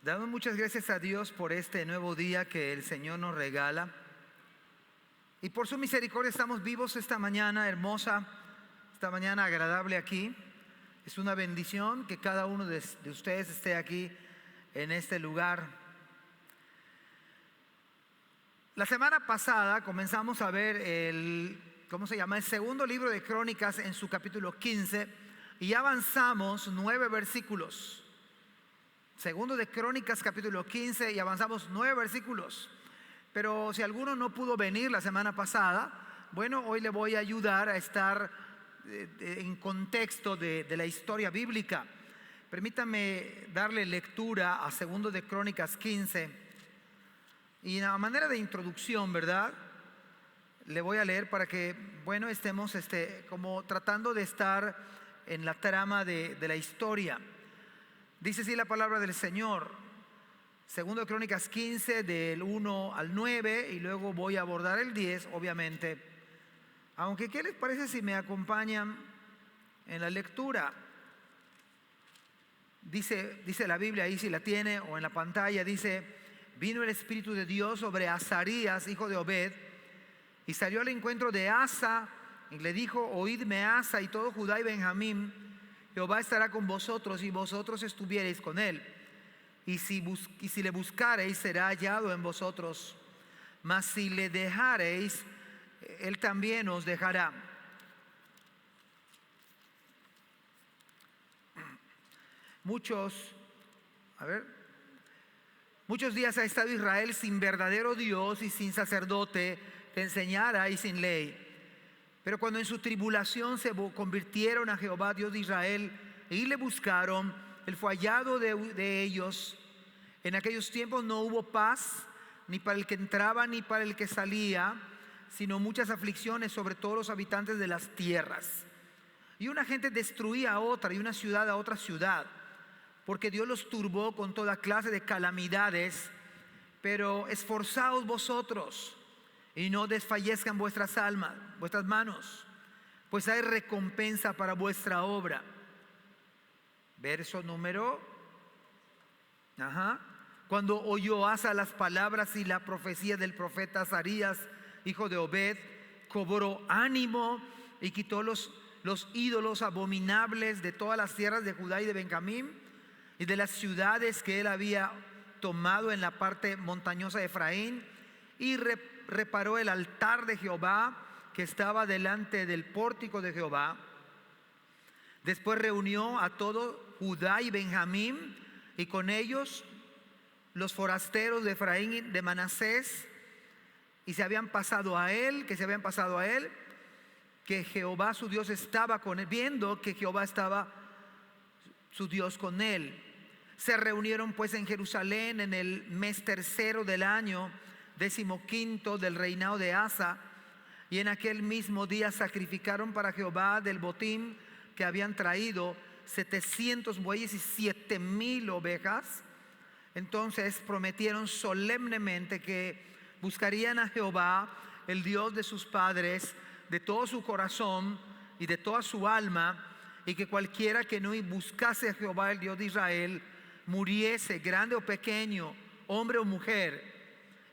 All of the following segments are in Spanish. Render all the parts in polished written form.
Damos muchas gracias a Dios por este nuevo día que el Señor nos regala. Y por su misericordia estamos vivos esta mañana hermosa, esta mañana agradable aquí. Es una bendición que cada uno de ustedes esté aquí en este lugar. La semana pasada comenzamos a ver el segundo libro de Crónicas en su capítulo 15 y avanzamos 9 versículos. Segundo de Crónicas capítulo 15 y avanzamos 9 versículos. Pero si alguno no pudo venir la semana pasada, bueno, hoy le voy a ayudar a estar en contexto de la historia bíblica. Permítame darle lectura a segundo de Crónicas 15. Y a manera de introducción, ¿verdad? Le voy a leer para que, bueno, estemos como tratando de estar en la trama de la historia. Dice así la palabra del Señor, segundo de Crónicas 15 del 1 al 9 y luego voy a abordar el 10, obviamente. Aunque, ¿qué les parece si me acompañan en la lectura? Dice la Biblia ahí, si la tiene, o en la pantalla, dice: vino el Espíritu de Dios sobre Azarías, hijo de Obed, y salió al encuentro de Asa, y le dijo: oídme, Asa y todo Judá y Benjamín, Jehová estará con vosotros y vosotros estuviereis con él. Y si le buscareis, será hallado en vosotros. Mas si le dejareis, él también os dejará. Muchos días ha estado Israel sin verdadero Dios y sin sacerdote que enseñara y sin ley. Pero cuando en su tribulación se convirtieron a Jehová Dios de Israel y le buscaron, él fue hallado de ellos. En aquellos tiempos no hubo paz, ni para el que entraba ni para el que salía, sino muchas aflicciones sobre todos los habitantes de las tierras. Y una gente destruía a otra y una ciudad a otra ciudad, porque Dios los turbó con toda clase de calamidades. Pero esforzaos vosotros y no desfallezcan vuestras manos, pues hay recompensa para vuestra obra. Verso número. Cuando oyó Asa las palabras y la profecía del profeta Azarías, hijo de Obed, cobró ánimo y quitó los ídolos abominables de todas las tierras de Judá y de Benjamín y de las ciudades que él había tomado en la parte montañosa de Efraín, y reparó el altar de Jehová que estaba delante del pórtico de Jehová. Después reunió a todo Judá y Benjamín, y con ellos los forasteros de Efraín y de Manasés, y se habían pasado a él, que Jehová su Dios estaba con él, viendo que Jehová estaba su Dios con él. Se reunieron pues en Jerusalén en el mes tercero del año 15 del reinado de Asa, y en aquel mismo día sacrificaron para Jehová del botín que habían traído 700 bueyes y 7,000 ovejas. Entonces prometieron solemnemente que buscarían a Jehová, el Dios de sus padres, de todo su corazón y de toda su alma, y que cualquiera que no buscase a Jehová, el Dios de Israel, muriese, grande o pequeño, hombre o mujer.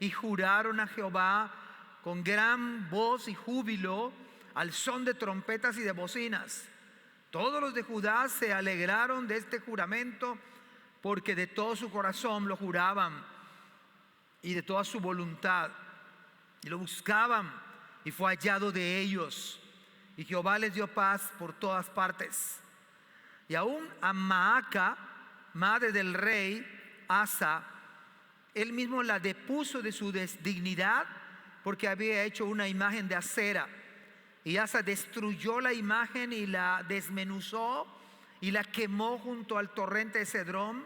Y juraron a Jehová con gran voz y júbilo, al son de trompetas y de bocinas. Todos los de Judá se alegraron de este juramento, porque de todo su corazón lo juraban y de toda su voluntad, y lo buscaban, y fue hallado de ellos. Y Jehová les dio paz por todas partes. Y aún a Maaca, madre del rey Asa, él mismo la depuso de su dignidad, porque había hecho una imagen de acera. Y Asa destruyó la imagen y la desmenuzó y la quemó junto al torrente de Cedrón.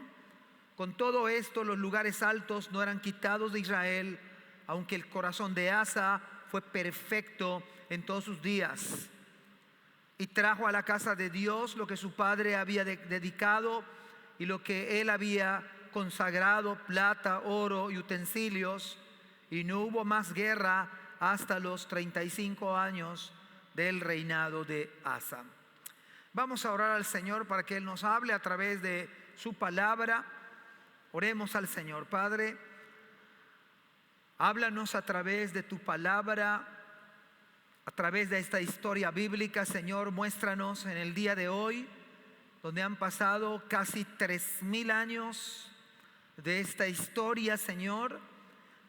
Con todo esto, los lugares altos no eran quitados de Israel, aunque el corazón de Asa fue perfecto en todos sus días. Y trajo a la casa de Dios lo que su padre había dedicado y lo que él había consagrado, plata, oro y utensilios. Y no hubo más guerra hasta los 35 años del reinado de Asa. Vamos a orar al Señor para que Él nos hable a través de su palabra. Oremos al Señor. Padre, háblanos a través de tu palabra, a través de esta historia bíblica. Señor, muéstranos en el día de hoy, donde han pasado casi 3000 años de esta historia. Señor,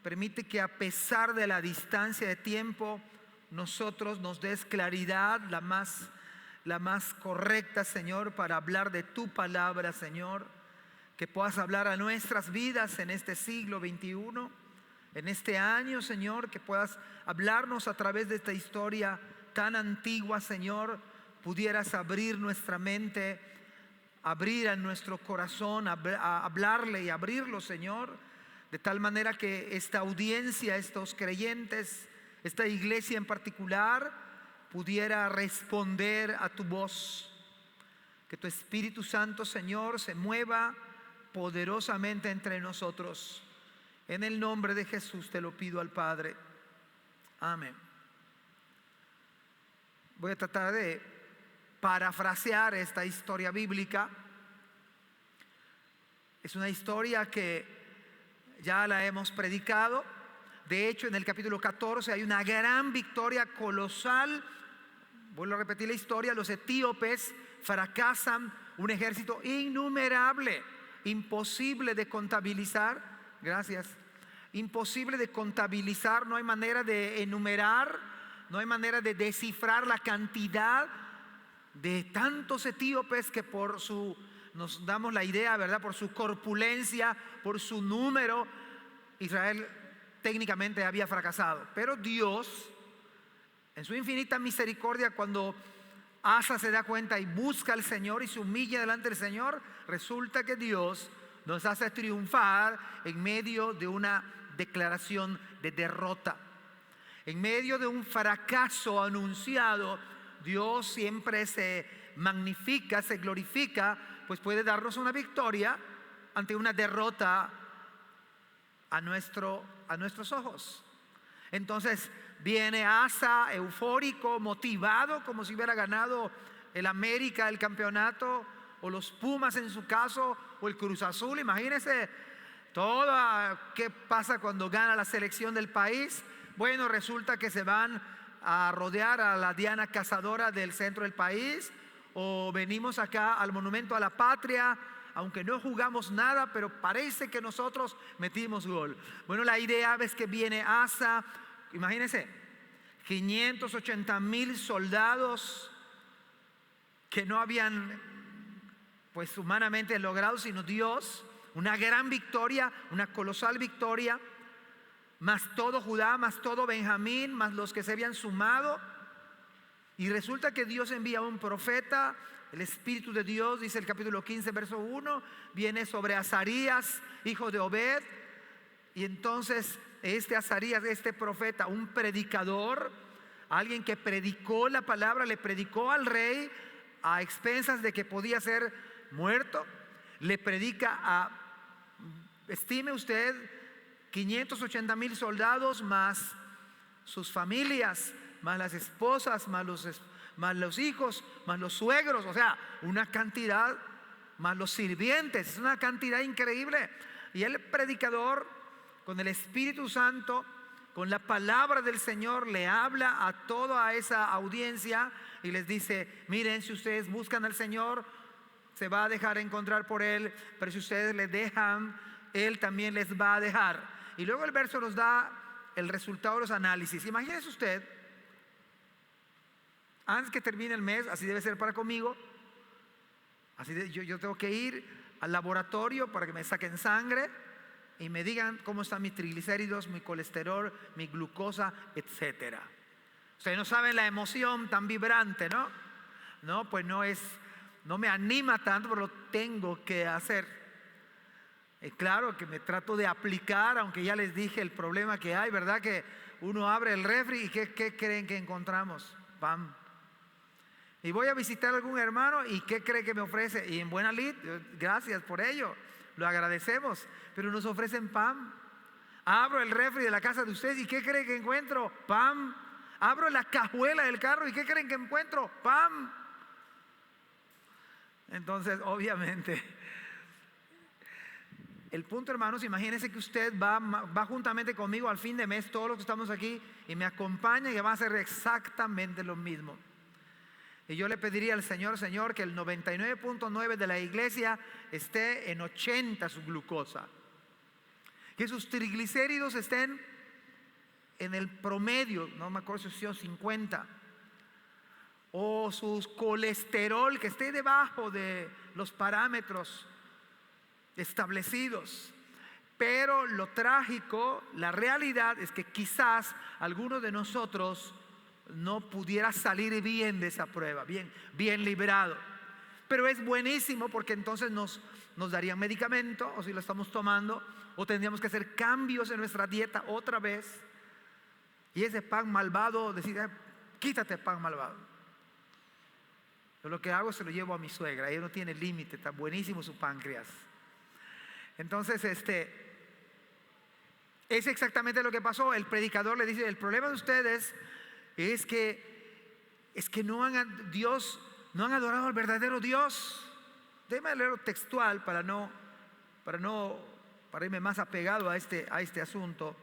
permite que a pesar de la distancia de tiempo, nosotros nos des claridad, la más correcta, Señor, para hablar de tu palabra, Señor. Que puedas hablar a nuestras vidas en este siglo XXI, en este año, Señor. Que puedas hablarnos a través de esta historia tan antigua, Señor. Pudieras abrir nuestra mente, abrir a nuestro corazón, a hablarle y abrirlo, Señor. De tal manera que esta audiencia, estos creyentes, esta iglesia en particular, pudiera responder a tu voz. Que tu Espíritu Santo, Señor, se mueva poderosamente entre nosotros. En el nombre de Jesús te lo pido al Padre. Amén. Voy a tratar de parafrasear esta historia bíblica. Es una historia que ya la hemos predicado. De hecho, en el capítulo 14 hay una gran victoria colosal. Vuelvo a repetir la historia. Los etíopes fracasan un ejército innumerable, imposible de contabilizar. Gracias. Imposible de contabilizar. No hay manera de enumerar, no hay manera de descifrar la cantidad de tantos etíopes que nos damos la idea, ¿verdad? Por su corpulencia, por su número, Israel técnicamente había fracasado. Pero Dios, en su infinita misericordia, cuando Asa se da cuenta y busca al Señor y se humilla delante del Señor, resulta que Dios nos hace triunfar en medio de una declaración de derrota. En medio de un fracaso anunciado, Dios siempre se magnifica, se glorifica, pues puede darnos una victoria ante una derrota a nuestros ojos. Entonces viene Asa eufórico, motivado, como si hubiera ganado el América el campeonato, o los Pumas en su caso, o el Cruz Azul. Imagínense qué pasa cuando gana la selección del país. Bueno, resulta que se van a rodear a la Diana Cazadora del centro del país, o venimos acá al Monumento a la Patria, aunque no jugamos nada, pero parece que nosotros metimos gol. Bueno, la idea es que viene Asa, imagínense, 580,000 soldados que no habían pues humanamente logrado sino Dios. Una gran victoria, una colosal victoria, más todo Judá, más todo Benjamín, más los que se habían sumado. Y resulta que Dios envía un profeta. El Espíritu de Dios, dice el capítulo 15, verso 1, viene sobre Azarías, hijo de Obed. Y entonces este Azarías, este profeta, un predicador, alguien que predicó la palabra, le predicó al rey a expensas de que podía ser muerto. Le predica estime usted, 580,000 soldados, más sus familias, más las esposas, más los hijos, más los suegros, o sea, una cantidad, más los sirvientes, es una cantidad increíble. Y el predicador, con el Espíritu Santo, con la palabra del Señor, le habla a toda esa audiencia y les dice: miren, si ustedes buscan al Señor, se va a dejar encontrar por Él, pero si ustedes le dejan, Él también les va a dejar. Y luego el verso nos da el resultado de los análisis. Imagínese usted, antes que termine el mes, así debe ser para conmigo, yo tengo que ir al laboratorio para que me saquen sangre y me digan cómo están mis triglicéridos, mi colesterol, mi glucosa, etcétera. Ustedes no saben la emoción tan vibrante, ¿no? No, pues no me anima tanto, pero lo tengo que hacer. Claro que me trato de aplicar, aunque ya les dije el problema que hay, ¿verdad? Que uno abre el refri y ¿qué creen que encontramos? Pan. Y voy a visitar a algún hermano y ¿qué cree que me ofrece? Y en buena lid, gracias por ello, lo agradecemos, pero nos ofrecen pan. Abro el refri de la casa de ustedes y ¿qué creen que encuentro? Pan. Abro la cajuela del carro y ¿qué creen que encuentro? Pan. Entonces, obviamente, el punto, hermanos, imagínense que usted va juntamente conmigo al fin de mes, todos los que estamos aquí, y me acompaña y va a hacer exactamente lo mismo. Y yo le pediría al Señor, Señor, que el 99.9 de la iglesia esté en 80 su glucosa, que sus triglicéridos estén en el promedio, no me acuerdo si son 50, o su colesterol que esté debajo de los parámetros establecidos. Pero lo trágico, la realidad es que quizás alguno de nosotros no pudiera salir bien de esa prueba, bien librado. Pero es buenísimo porque entonces nos darían medicamento, o si lo estamos tomando, o tendríamos que hacer cambios en nuestra dieta otra vez. Y ese pan malvado, decir, quítate pan malvado. Yo lo que hago es se lo llevo a mi suegra, ella no tiene límite, está buenísimo su páncreas. Entonces, es exactamente lo que pasó. El predicador le dice, el problema de ustedes es que no han adorado al verdadero Dios. Déjame leerlo textual para irme más apegado a este asunto.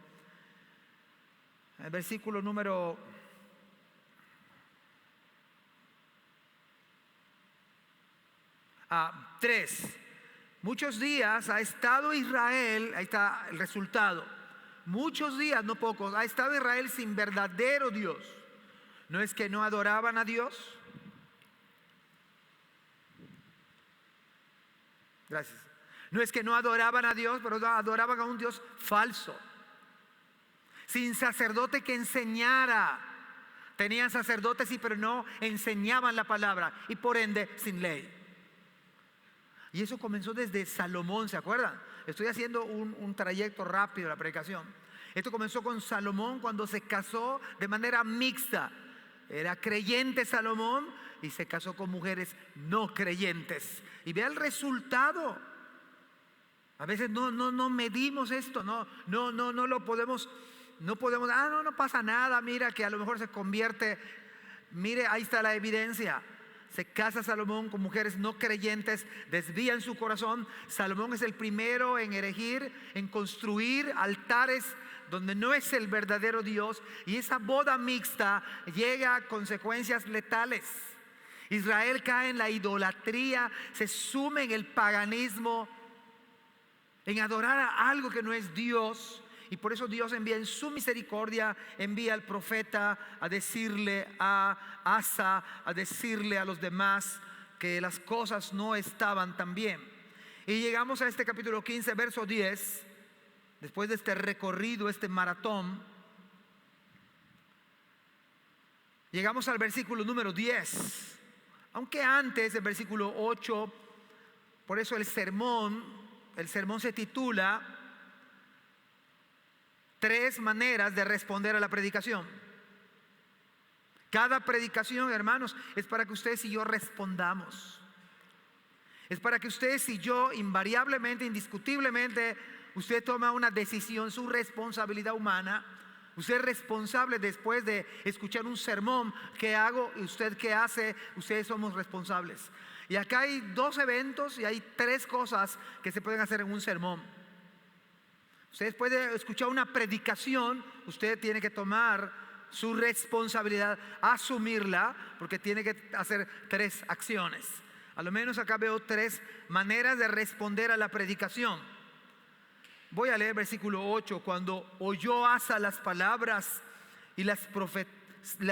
El versículo número 3. Muchos días ha estado Israel, ahí está el resultado. Muchos días, no pocos, ha estado Israel sin verdadero Dios. ¿No es que no adoraban a Dios? Gracias. No es que no adoraban a Dios, pero adoraban a un Dios falso. Sin sacerdote que enseñara. Tenían sacerdotes sí, pero no enseñaban la palabra. Y por ende, sin ley. Y eso comenzó desde Salomón, ¿se acuerdan? Estoy haciendo un trayecto rápido de la predicación. Esto comenzó con Salomón cuando se casó de manera mixta. Era creyente Salomón y se casó con mujeres no creyentes. Y vea el resultado. A veces no medimos esto, no lo podemos, no pasa nada, mira que a lo mejor se convierte, mire, ahí está la evidencia. Se casa Salomón con mujeres no creyentes, desvían su corazón. Salomón es el primero en erigir, en construir altares donde no es el verdadero Dios, y esa boda mixta llega a consecuencias letales. Israel cae en la idolatría, se sume en el paganismo, en adorar a algo que no es Dios. Y por eso Dios envía en su misericordia, envía al profeta a decirle a Asa, a decirle a los demás que las cosas no estaban tan bien. Y llegamos a este capítulo 15, verso 10, después de este recorrido, este maratón. Llegamos al versículo número 10. Aunque antes, el versículo 8, por eso el sermón se titula 3 maneras de responder a la predicación. Cada predicación, hermanos, es para que ustedes y yo respondamos. Es para que ustedes y yo invariablemente, indiscutiblemente, usted toma una decisión, su responsabilidad humana. Usted es responsable después de escuchar un sermón. ¿Qué hago? ¿Y usted qué hace? Ustedes somos responsables. Y acá hay 2 eventos y hay 3 cosas que se pueden hacer en un sermón. Usted después de escuchar una predicación, usted tiene que tomar su responsabilidad, asumirla, porque tiene que hacer 3 acciones. A lo menos acá veo 3 maneras de responder a la predicación. Voy a leer versículo 8. Cuando oyó Asa las palabras y la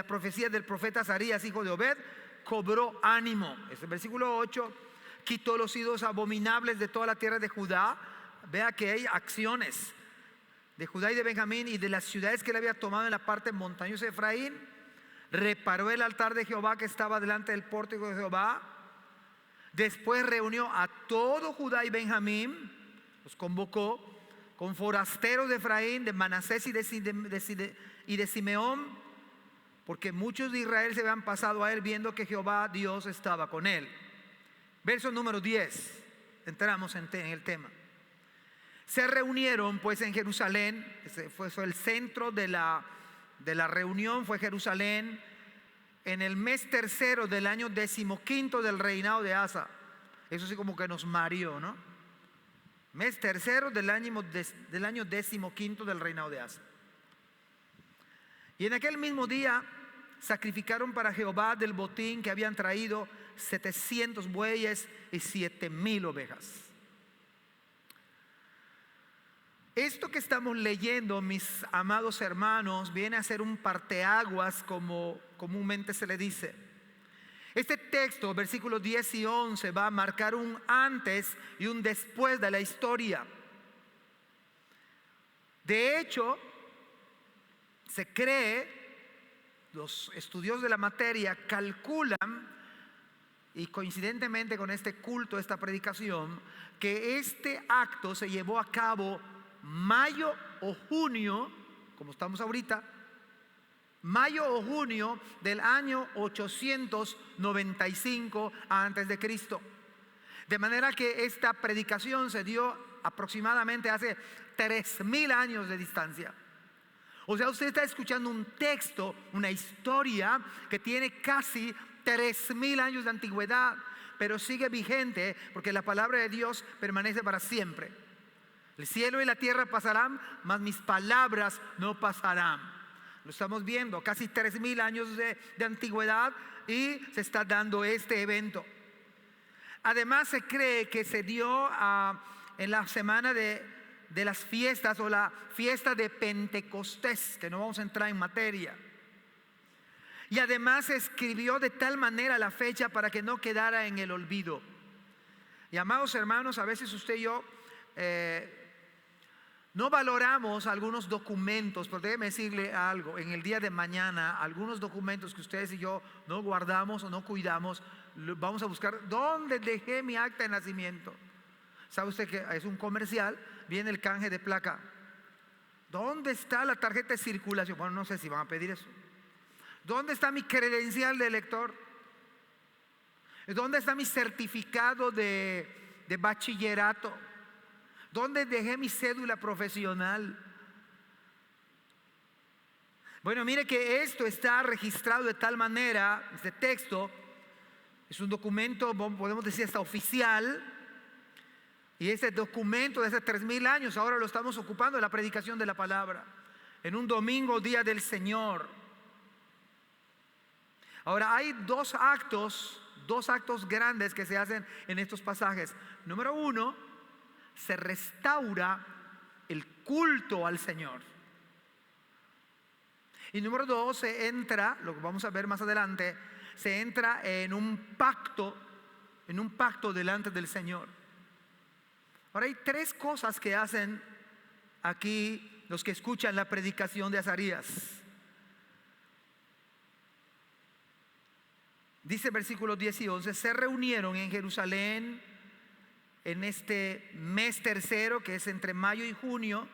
profecía del profeta Azarías, hijo de Obed, cobró ánimo. Este versículo 8, quitó los ídolos abominables de toda la tierra de Judá. Vea que hay acciones de Judá y de Benjamín y de las ciudades que él había tomado en la parte montañosa de Efraín. Reparó el altar de Jehová que estaba delante del pórtico de Jehová. Después reunió a todo Judá y Benjamín, los convocó con forasteros de Efraín, de Manasés y de Simeón, porque muchos de Israel se habían pasado a él viendo que Jehová Dios estaba con él. Verso número 10, entramos en el tema. Se reunieron pues en Jerusalén, fue el centro de la reunión, fue Jerusalén, en el mes tercero del año 15 del reinado de Asa. Eso sí como que nos mareó, ¿no? mes tercero del año 15 del reinado de Asa. Y en aquel mismo día sacrificaron para Jehová del botín que habían traído 700 bueyes y 7,000 ovejas. Esto que estamos leyendo, mis amados hermanos, viene a ser un parteaguas, como comúnmente se le dice. Este texto, versículos 10 y 11, va a marcar un antes y un después de la historia. De hecho, se cree, los estudios de la materia calculan, y coincidentemente con este culto, esta predicación, que este acto se llevó a cabo mayo o junio, como estamos ahorita, mayo o junio del año 895 antes de Cristo. De manera que esta predicación se dio aproximadamente hace 3,000 años de distancia. O sea, usted está escuchando un texto, una historia que tiene casi 3,000 años de antigüedad, pero sigue vigente porque la palabra de Dios permanece para siempre. El cielo y la tierra pasarán, mas mis palabras no pasarán. Lo estamos viendo, casi 3,000 años de antigüedad, y se está dando este evento. Además, se cree que se dio en la semana de las fiestas, o la fiesta de Pentecostés, que no vamos a entrar en materia. Y además se escribió de tal manera la fecha para que no quedara en el olvido. Y amados hermanos, a veces usted y yo no valoramos algunos documentos, pero déjeme decirle algo: en el día de mañana, algunos documentos que ustedes y yo no guardamos o no cuidamos, vamos a buscar dónde dejé mi acta de nacimiento. ¿Sabe usted que es un comercial? Viene el canje de placa. ¿Dónde está la tarjeta de circulación? Bueno, no sé si van a pedir eso. ¿Dónde está mi credencial de elector? ¿Dónde está mi certificado de bachillerato? ¿Dónde dejé mi cédula profesional? Bueno, mire que esto está registrado de tal manera, este texto es un documento, podemos decir hasta oficial, y ese documento de hace 3,000 años ahora lo estamos ocupando en la predicación de la palabra, en un domingo, día del Señor. Ahora, hay dos actos grandes que se hacen en estos pasajes. Número uno, se restaura el culto al Señor. Y número dos, se entra, lo que vamos a ver más adelante, se entra en un pacto delante del Señor. Ahora, hay tres cosas que hacen aquí los que escuchan la predicación de Azarías. Dice versículos 10 y 11: se reunieron en Jerusalén en este mes tercero, que es entre mayo y junio,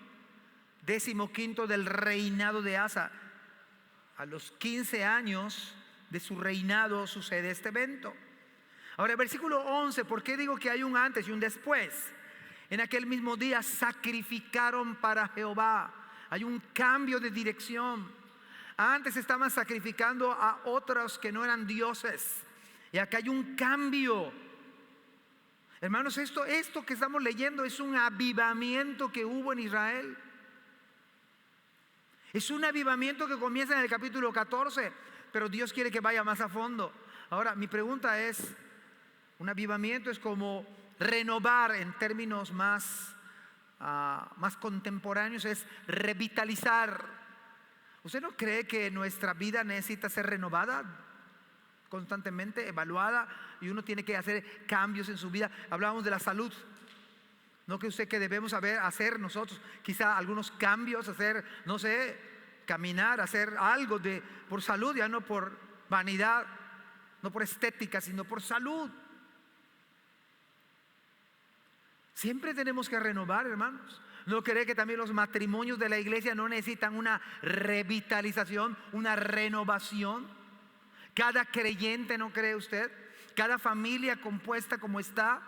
15º del reinado de Asa. A los 15 años de su reinado sucede este evento. Ahora, el versículo 11, ¿por qué digo que hay un antes y un después? En aquel mismo día sacrificaron para Jehová. Hay un cambio de dirección. Antes estaban sacrificando a otros que no eran dioses, y acá hay un cambio. Hermanos, esto que estamos leyendo es un avivamiento que hubo en Israel. Es un avivamiento que comienza en el capítulo 14, pero Dios quiere que vaya más a fondo. Ahora, mi pregunta es: un avivamiento es como renovar, en términos más contemporáneos, es revitalizar. ¿Usted no cree que nuestra vida necesita ser renovada constantemente, evaluada, y uno tiene que hacer cambios en su vida? Hablábamos de la salud. ¿No que usted que debemos hacer nosotros quizá algunos cambios, hacer, no sé, caminar, hacer algo por salud, ya no por vanidad, no por estética, sino por salud? Siempre tenemos que renovar, hermanos. ¿No cree que también los matrimonios de la iglesia no necesitan una revitalización, una renovación? Cada creyente, ¿no cree usted? Cada familia compuesta como está,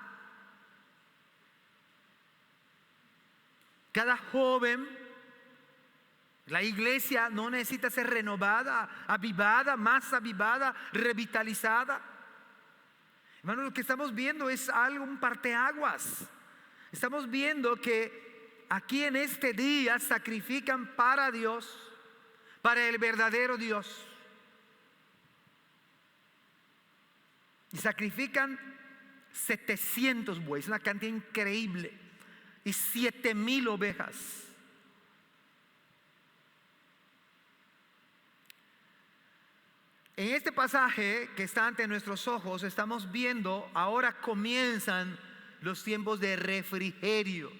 cada joven, la iglesia no necesita ser renovada, avivada, más avivada, revitalizada. Hermanos, lo que estamos viendo es un parteaguas. estamos viendo que aquí en este día sacrifican para Dios, para el verdadero Dios. Y sacrifican 700 bueyes, una cantidad increíble, y 7,000 ovejas. En este pasaje que está ante nuestros ojos, estamos viendo, ahora comienzan los tiempos de refrigerio.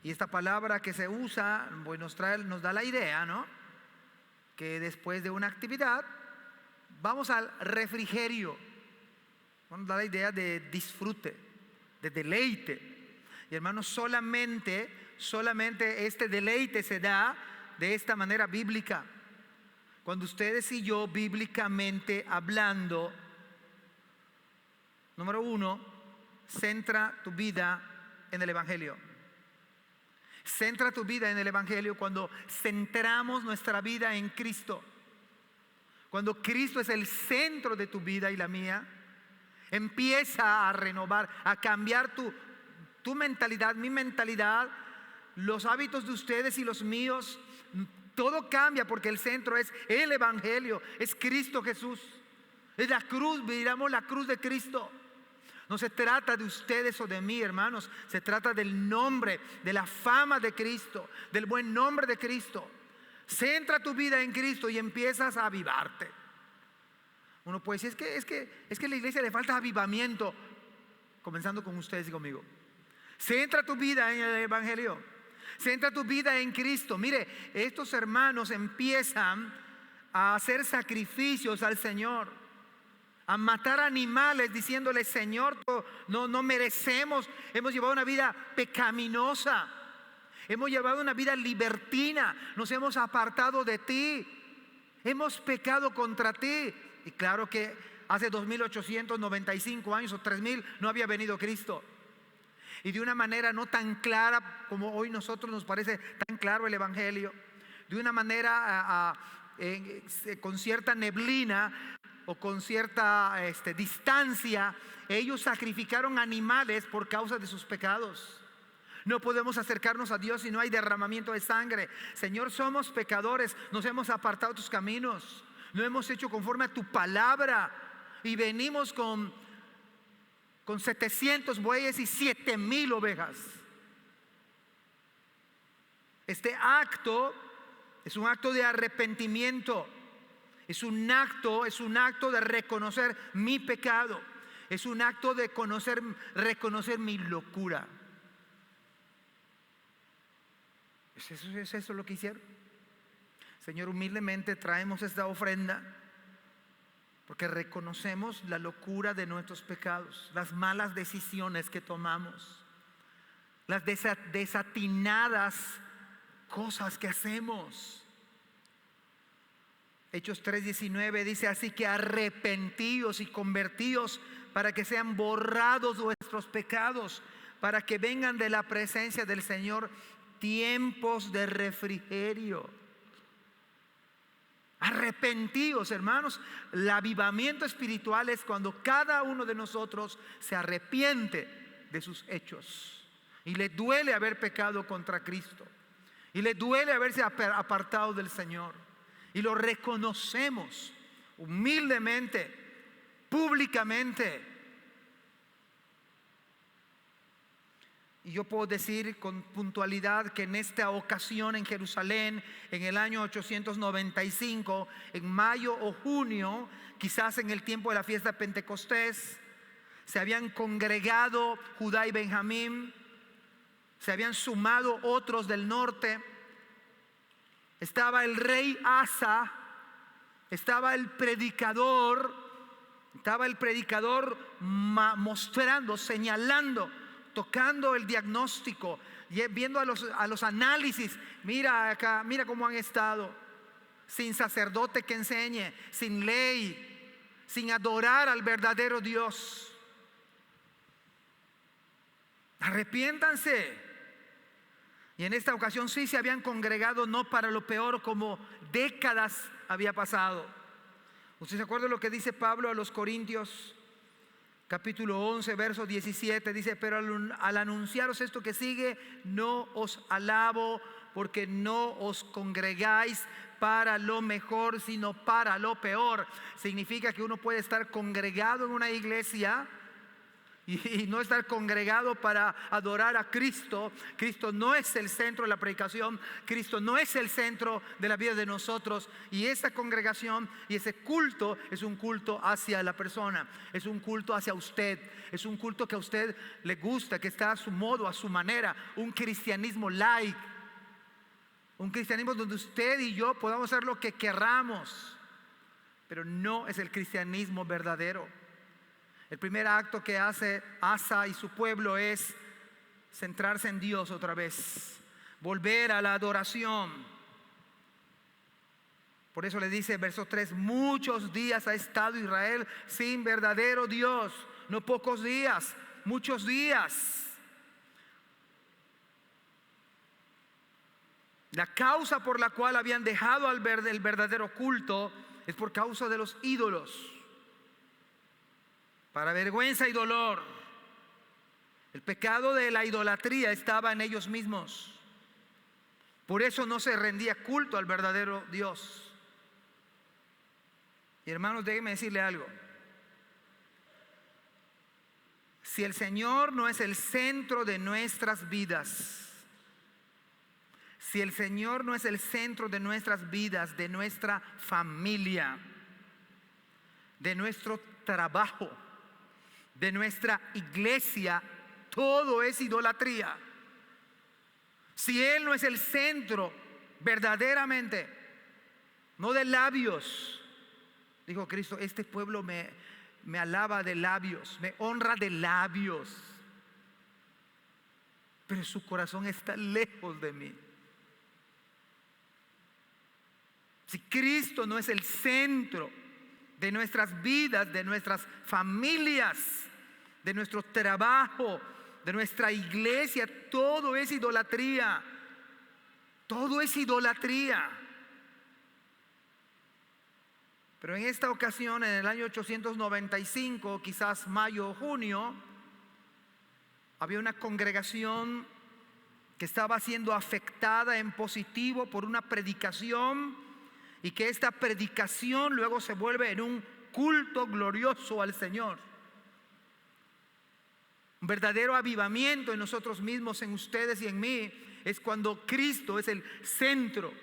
Y esta palabra que se usa, pues nos da la idea, ¿no? Que después de una actividad, vamos al refrigerio. Nos da la idea de disfrute, de deleite. Y hermanos, solamente este deleite se da de esta manera bíblica. Cuando ustedes y yo, bíblicamente hablando, número uno, centra tu vida en el Evangelio. Centra tu vida en el Evangelio cuando centramos nuestra vida en Cristo. Cuando Cristo es el centro de tu vida y la mía, empieza a renovar, a cambiar tu mentalidad, mi mentalidad, los hábitos de ustedes y los míos. Todo cambia porque el centro es el Evangelio, es Cristo Jesús, es la cruz, miramos la cruz de Cristo. No se trata de ustedes o de mí, hermanos, se trata del nombre, de la fama de Cristo, del buen nombre de Cristo. Centra tu vida en Cristo y empiezas a avivarte. Uno puede decir, es que a la iglesia le falta avivamiento, comenzando con ustedes y conmigo. Centra tu vida en el Evangelio. Centra tu vida en Cristo. Mire, estos hermanos empiezan a hacer sacrificios al Señor, a matar animales, diciéndole: Señor, no merecemos, hemos llevado una vida pecaminosa, hemos llevado una vida libertina, nos hemos apartado de ti, hemos pecado contra ti. Y claro que hace 2895 años o 3000 no había venido Cristo. Y de una manera no tan clara como hoy nosotros nos parece tan claro el Evangelio, de una manera con cierta neblina o con cierta distancia, ellos sacrificaron animales por causa de sus pecados. No podemos acercarnos a Dios si no hay derramamiento de sangre. Señor, somos pecadores, nos hemos apartado de tus caminos, no hemos hecho conforme a tu palabra y venimos con 700 bueyes y 7,000 ovejas. Este acto es un acto de arrepentimiento, es un acto de reconocer mi pecado, es un acto de reconocer mi locura. ¿Es eso lo que hicieron? Señor, humildemente traemos esta ofrenda porque reconocemos la locura de nuestros pecados, las malas decisiones que tomamos, las desatinadas cosas que hacemos. Hechos 3:19 dice: así que arrepentíos y convertíos para que sean borrados vuestros pecados, para que vengan de la presencia del Señor tiempos de refrigerio. Arrepentíos, hermanos. El avivamiento espiritual es cuando cada uno de nosotros se arrepiente de sus hechos y le duele haber pecado contra Cristo y le duele haberse apartado del Señor, y lo reconocemos humildemente, públicamente. Y yo puedo decir con puntualidad que en esta ocasión en Jerusalén, en el año 895, en mayo o junio, quizás en el tiempo de la fiesta de Pentecostés, se habían congregado Judá y Benjamín, se habían sumado otros del norte. Estaba el rey Asa, estaba el predicador mostrando, señalando, tocando el diagnóstico, viendo a los análisis. Mira acá, mira cómo han estado, sin sacerdote que enseñe, sin ley, sin adorar al verdadero Dios. Arrepiéntanse. Y en esta ocasión sí se habían congregado, no para lo peor, como décadas había pasado. ¿Usted se acuerda de lo que dice Pablo a los Corintios? capítulo 11, verso 17, dice: pero al anunciaros esto que sigue, no os alabo, porque no os congregáis para lo mejor, sino para lo peor. Significa que uno puede estar congregado en una iglesia y no estar congregado para adorar a Cristo. Cristo no es el centro de la predicación, Cristo no es el centro de la vida de nosotros. Y esa congregación y ese culto es un culto hacia la persona, es un culto hacia usted, es un culto que a usted le gusta, que está a su modo, a su manera. Un cristianismo light, un cristianismo donde usted y yo podamos hacer lo que querramos, pero no es el cristianismo verdadero. El primer acto que hace Asa y su pueblo es centrarse en Dios otra vez, volver a la adoración. Por eso le dice verso 3: muchos días ha estado Israel sin verdadero Dios. No pocos días, muchos días. La causa por la cual habían dejado el verdadero culto es por causa de los ídolos. Para vergüenza y dolor. El pecado de la idolatría estaba en ellos mismos. Por eso no se rendía culto al verdadero Dios. Y hermanos, déjenme decirle algo. Si el Señor no es el centro de nuestras vidas, si el Señor no es el centro de nuestras vidas, de nuestra familia, de nuestro trabajo, de nuestra iglesia, todo es idolatría. Si Él no es el centro verdaderamente, no de labios. Dijo Cristo: este pueblo me alaba de labios, me honra de labios, pero su corazón está lejos de mí. Si Cristo no es el centro de nuestras vidas, de nuestras familias, de nuestro trabajo, de nuestra iglesia, todo es idolatría. Todo es idolatría. Pero en esta ocasión, en el año 895, quizás mayo o junio, había una congregación que estaba siendo afectada en positivo por una predicación, y que esta predicación luego se vuelve en un culto glorioso al Señor. Un verdadero avivamiento en nosotros mismos, en ustedes y en mí, es cuando Cristo es el centro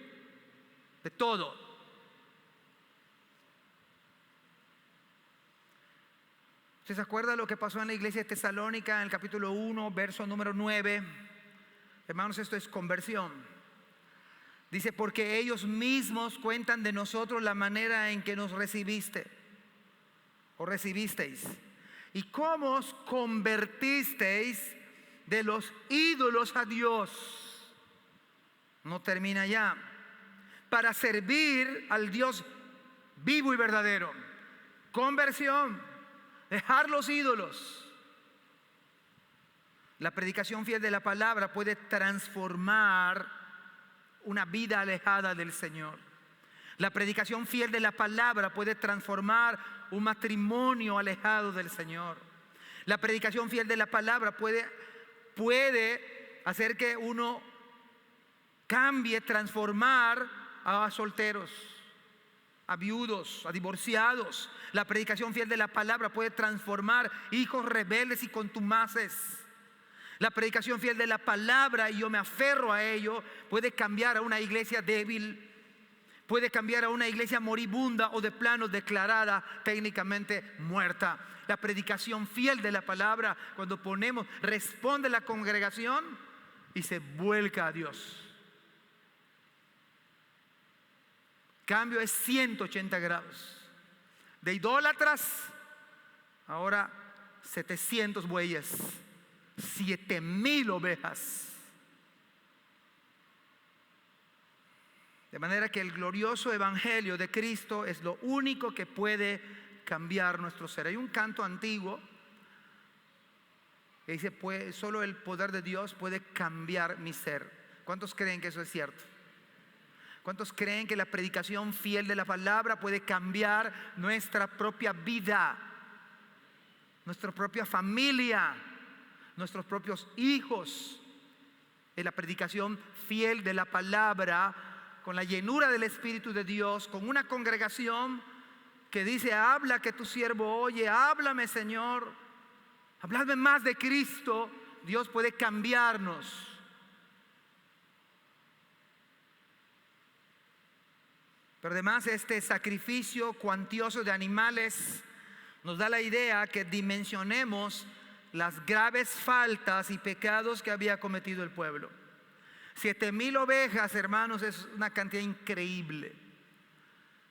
de todo. ¿Usted se acuerda lo que pasó en la iglesia de Tesalónica en el capítulo 1, verso número 9? Hermanos, esto es conversión. Dice: porque ellos mismos cuentan de nosotros la manera en que nos recibisteis, y cómo os convertisteis de los ídolos a Dios. No termina ya. Para servir al Dios vivo y verdadero. Conversión, dejar los ídolos. La predicación fiel de la palabra puede transformar una vida alejada del Señor. La predicación fiel de la palabra puede transformar un matrimonio alejado del Señor. La predicación fiel de la palabra puede hacer que uno cambie, transformar a solteros, a viudos, a divorciados. La predicación fiel de la palabra puede transformar hijos rebeldes y contumaces. La predicación fiel de la palabra, y yo me aferro a ello, puede cambiar a una iglesia débil, puede cambiar a una iglesia moribunda o de plano declarada técnicamente muerta. La predicación fiel de la palabra, cuando responde la congregación y se vuelca a Dios. Cambio es 180 grados. De idólatras, ahora 700 bueyes. 7,000 ovejas. De manera que el glorioso evangelio de Cristo es lo único que puede cambiar nuestro ser. Hay un canto antiguo que dice: solo el poder de Dios puede cambiar mi ser. ¿Cuántos creen que eso es cierto? ¿Cuántos creen que la predicación fiel de la palabra puede cambiar nuestra propia vida? nuestra propia familia, nuestros propios hijos. En la predicación fiel de la palabra, con la llenura del Espíritu de Dios, con una congregación que dice: habla que tu siervo oye, háblame Señor, habladme más de Cristo. Dios puede cambiarnos. Pero además este sacrificio cuantioso de animales nos da la idea que dimensionemos las graves faltas y pecados que había cometido el pueblo. 7,000 ovejas, hermanos, es una cantidad increíble.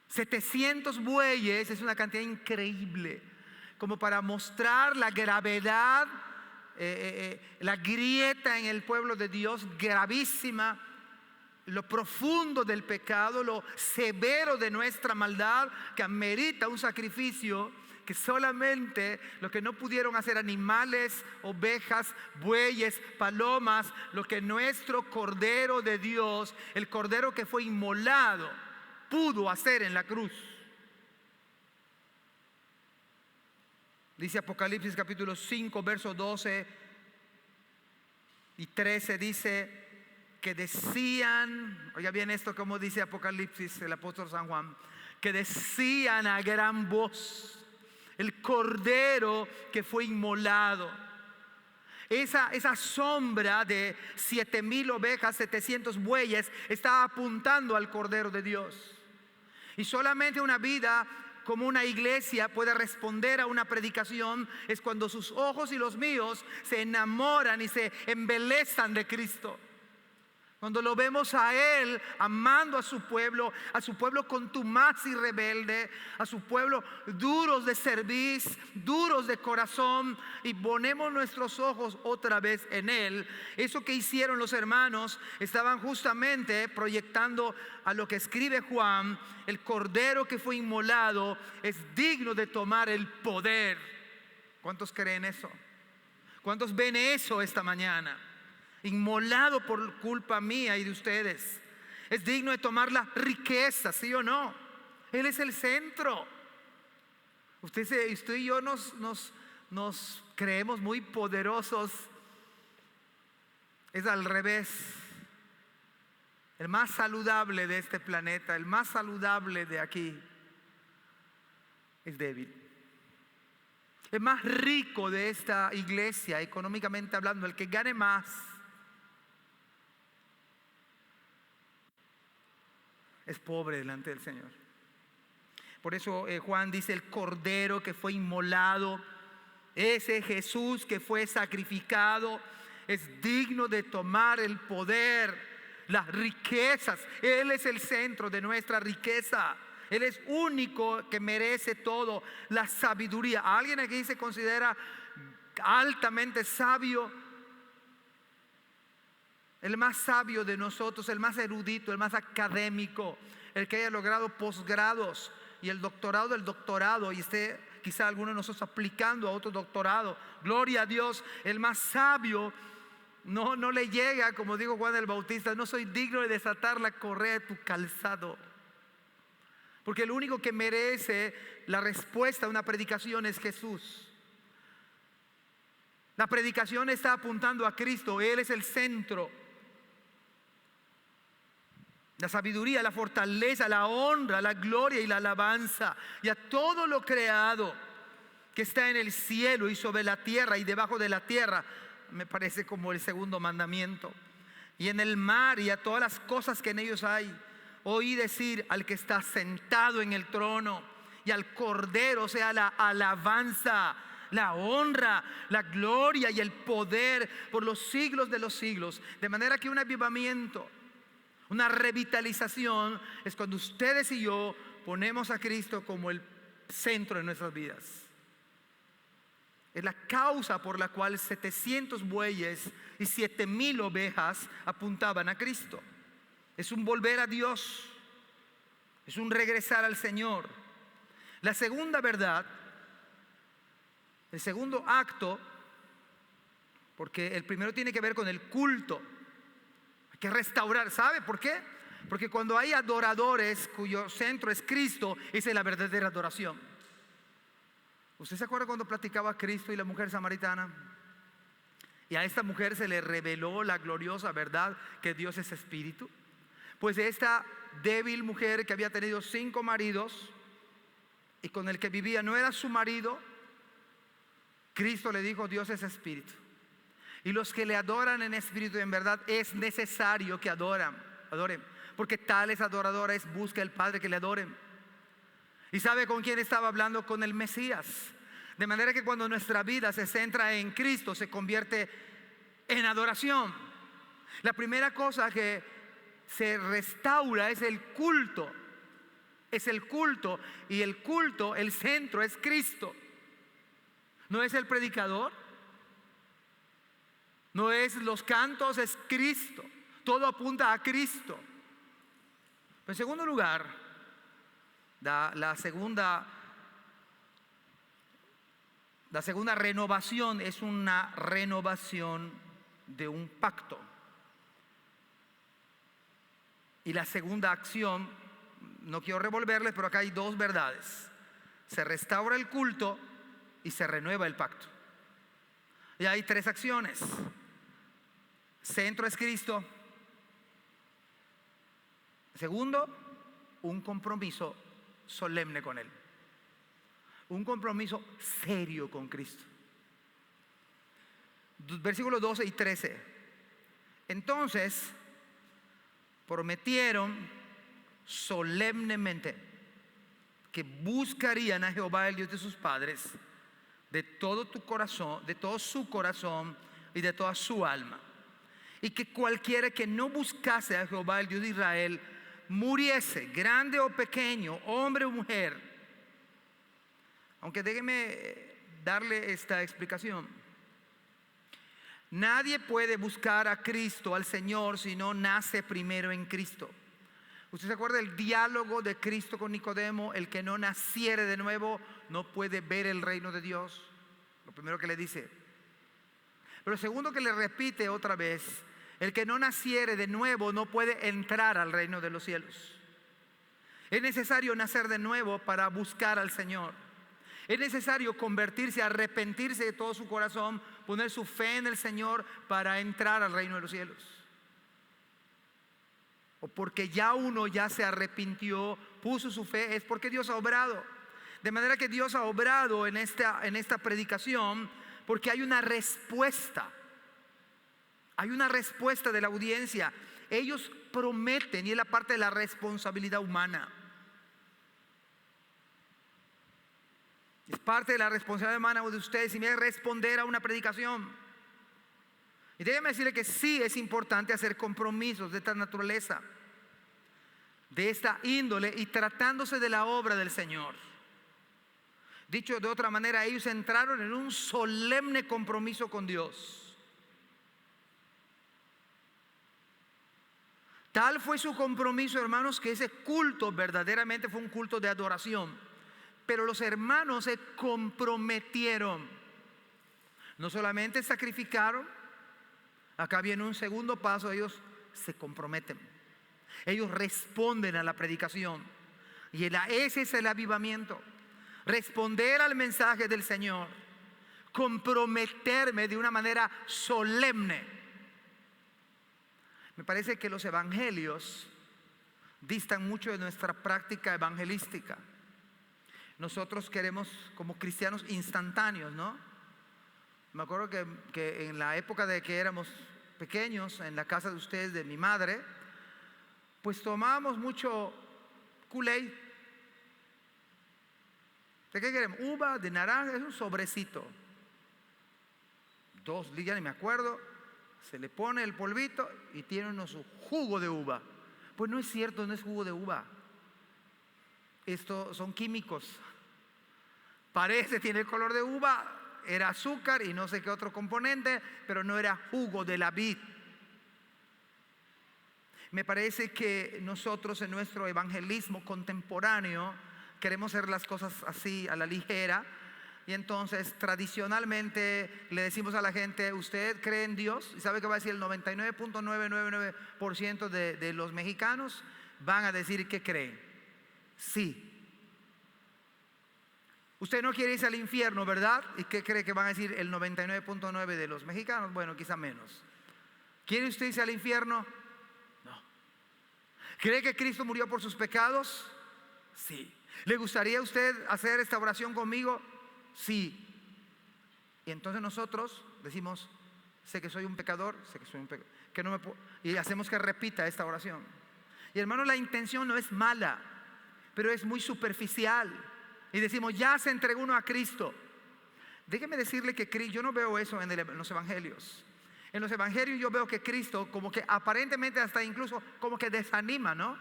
700 bueyes es una cantidad increíble, como para mostrar la gravedad, la grieta en el pueblo de Dios, gravísima, lo profundo del pecado, lo severo de nuestra maldad, que amerita un sacrificio que solamente lo que no pudieron hacer animales, ovejas, bueyes, palomas, lo que nuestro Cordero de Dios, el Cordero que fue inmolado, pudo hacer en la cruz. Dice Apocalipsis capítulo 5, versos 12 y 13, dice que decían, oiga bien esto como dice Apocalipsis, el apóstol San Juan, que decían a gran voz: el Cordero que fue inmolado. Esa sombra de 7,000 ovejas, 700 bueyes, está apuntando al Cordero de Dios. Y solamente una vida como una iglesia puede responder a una predicación es cuando sus ojos y los míos se enamoran y se embelezan de Cristo. Cuando lo vemos a Él amando a su pueblo contumaz y rebelde, a su pueblo duros de cerviz, duros de corazón, y ponemos nuestros ojos otra vez en Él. Eso que hicieron los hermanos estaban justamente proyectando a lo que escribe Juan: el Cordero que fue inmolado es digno de tomar el poder. ¿Cuántos creen eso? ¿Cuántos ven eso esta mañana? Inmolado por culpa mía y de ustedes. Es digno de tomar la riqueza, ¿sí o no? Él es el centro. Usted y yo nos creemos muy poderosos. Es al revés. El más saludable de este planeta, el más saludable de aquí, es débil. El más rico de esta iglesia, económicamente hablando, el que gane más, es pobre delante del Señor. Por eso Juan dice: el Cordero que fue inmolado, ese Jesús que fue sacrificado, es digno de tomar el poder, las riquezas. Él es el centro de nuestra riqueza. Él es único que merece todo, la sabiduría. ¿Alguien aquí se considera altamente sabio? El más sabio de nosotros, el más erudito, el más académico, el que haya logrado posgrados y el doctorado del doctorado, y esté quizá alguno de nosotros aplicando a otro doctorado. Gloria a Dios. El más sabio no le llega, como dijo Juan el Bautista: no soy digno de desatar la correa de tu calzado. Porque el único que merece la respuesta a una predicación es Jesús. La predicación está apuntando a Cristo. Él es el centro. La sabiduría, la fortaleza, la honra, la gloria y la alabanza, y a todo lo creado que está en el cielo y sobre la tierra y debajo de la tierra, me parece como el segundo mandamiento, y en el mar y a todas las cosas que en ellos hay. Oí decir al que está sentado en el trono y al Cordero sea la alabanza, la honra, la gloria y el poder por los siglos de los siglos. De manera que un avivamiento, una revitalización, es cuando ustedes y yo ponemos a Cristo como el centro de nuestras vidas. Es la causa por la cual 700 bueyes y 7,000 ovejas apuntaban a Cristo. Es un volver a Dios, es un regresar al Señor. La segunda verdad, el segundo acto, porque el primero tiene que ver con el culto. Hay que restaurar. ¿Sabe por qué? Porque cuando hay adoradores cuyo centro es Cristo, esa es la verdadera adoración. ¿Usted se acuerda cuando platicaba Cristo y la mujer samaritana? Y a esta mujer se le reveló la gloriosa verdad que Dios es espíritu. Pues esta débil mujer que había tenido 5 maridos y con el que vivía no era su marido, Cristo le dijo: Dios es espíritu, y los que le adoran en espíritu y en verdad es necesario que adoren, porque tales adoradores busca el Padre que le adoren. ¿Y sabe con quién estaba hablando? Con el Mesías. De manera que cuando nuestra vida se centra en Cristo, se convierte en adoración. La primera cosa que se restaura es el culto. Es el culto. Y el culto, el centro es Cristo. No es el predicador, no es los cantos, es Cristo. Todo apunta a Cristo. En segundo lugar, la segunda renovación es una renovación de un pacto. Y la segunda acción, no quiero revolverles, pero acá hay 2 verdades: se restaura el culto y se renueva el pacto. Y hay 3 acciones. Centro es Cristo. Segundo, un compromiso solemne con Él. Un compromiso serio con Cristo. Versículos 12 y 13. Entonces prometieron solemnemente que buscarían a Jehová, el Dios de sus padres, de todo tu corazón, de todo su corazón y de toda su alma, y que cualquiera que no buscase a Jehová, el Dios de Israel, muriese, grande o pequeño, hombre o mujer. Aunque déjeme darle esta explicación. Nadie puede buscar a Cristo, al Señor, si no nace primero en Cristo. ¿Usted se acuerda del diálogo de Cristo con Nicodemo? El que no naciere de nuevo no puede ver el reino de Dios. Lo primero que le dice. Pero lo segundo que le repite otra vez: el que no naciere de nuevo no puede entrar al reino de los cielos. Es necesario nacer de nuevo para buscar al Señor. Es necesario convertirse, arrepentirse de todo su corazón, poner su fe en el Señor para entrar al reino de los cielos. O porque ya uno ya se arrepintió, puso su fe, es porque Dios ha obrado. De manera que Dios ha obrado en esta predicación, porque hay una respuesta. Hay una respuesta de la audiencia. Ellos prometen, y es la parte de la responsabilidad humana. Es parte de la responsabilidad humana de ustedes y me responder a una predicación. Y déjeme decirle que sí es importante hacer compromisos de esta naturaleza, de esta índole, y tratándose de la obra del Señor. Dicho de otra manera, ellos entraron en un solemne compromiso con Dios. Tal fue su compromiso, hermanos, que ese culto verdaderamente fue un culto de adoración. Pero los hermanos se comprometieron. No solamente sacrificaron, acá viene un segundo paso: ellos se comprometen. Ellos responden a la predicación. Y ese es el avivamiento. Responder al mensaje del Señor. Comprometerme de una manera solemne. Me parece que los evangelios distan mucho de nuestra práctica evangelística. Nosotros queremos, como cristianos, instantáneos, ¿no? Me acuerdo que en la época de que éramos pequeños, en la casa de ustedes, de mi madre, pues tomábamos mucho Kool-Aid. ¿De qué queremos? Uva, de naranja, es un sobrecito. 2 litros, ni me acuerdo. Se le pone el polvito y tiene uno su jugo de uva. Pues no es cierto, no es jugo de uva. Estos son químicos. Parece, tiene el color de uva, era azúcar y no sé qué otro componente, pero no era jugo de la vid. Me parece que nosotros en nuestro evangelismo contemporáneo queremos hacer las cosas así a la ligera. Y entonces tradicionalmente le decimos a la gente: ¿usted cree en Dios? ¿Y sabe qué va a decir? El 99.999% de los mexicanos van a decir que creen. Sí. Usted no quiere irse al infierno, ¿verdad? ¿Y qué cree que van a decir el 99.9 de los mexicanos? Bueno, quizá menos. ¿Quiere usted irse al infierno? No. ¿Cree que Cristo murió por sus pecados? Sí. ¿Le gustaría a usted hacer esta oración conmigo? Sí. Y entonces nosotros decimos, sé que soy un pecador, sé que soy un pecador, que no me puedo, y hacemos que repita esta oración. Y hermano, la intención no es mala, pero es muy superficial. Y decimos, ya se entregó uno a Cristo. Déjeme decirle que yo no veo eso en los evangelios. En los evangelios yo veo que Cristo como que aparentemente hasta incluso como que desanima, ¿no?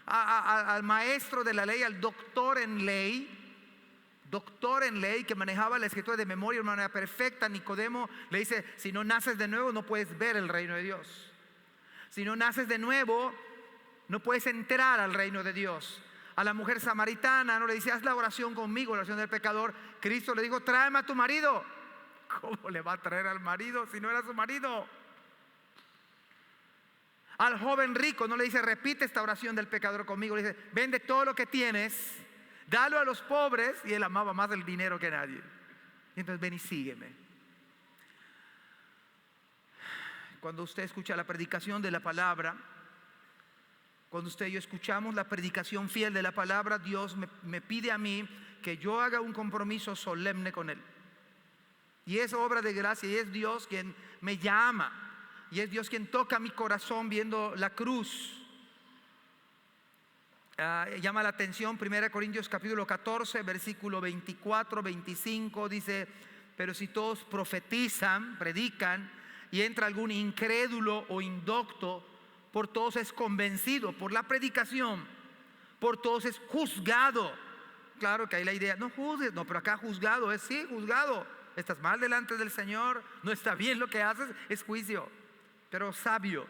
Al maestro de la ley, al doctor en ley que manejaba la escritura de memoria de manera perfecta, Nicodemo, le dice, si no naces de nuevo no puedes ver el reino de Dios. Si no naces de nuevo no puedes entrar al reino de Dios. A la mujer samaritana no le dice, haz la oración conmigo, la oración del pecador. Cristo le dijo, tráeme a tu marido. ¿Cómo le va a traer al marido si no era su marido? Al joven rico no le dice, repite esta oración del pecador conmigo. Le dice, vende todo lo que tienes, dalo a los pobres. Y él amaba más el dinero que nadie. Y entonces ven y sígueme. Cuando usted escucha la predicación de la palabra, cuando usted y yo escuchamos la predicación fiel de la palabra, Dios me pide a mí que yo haga un compromiso solemne con Él. Y es obra de gracia, y es Dios quien me llama, y es Dios quien toca mi corazón viendo la cruz. Llama la atención 1 Corintios capítulo 14, versículo 24, 25, dice, pero si todos profetizan, predican, y entra algún incrédulo o indocto, por todos es convencido, por la predicación, por todos es juzgado. Claro que hay la idea, no juzgues, no, pero acá juzgado es sí, juzgado. Estás mal delante del Señor, no está bien lo que haces, es juicio, pero sabio.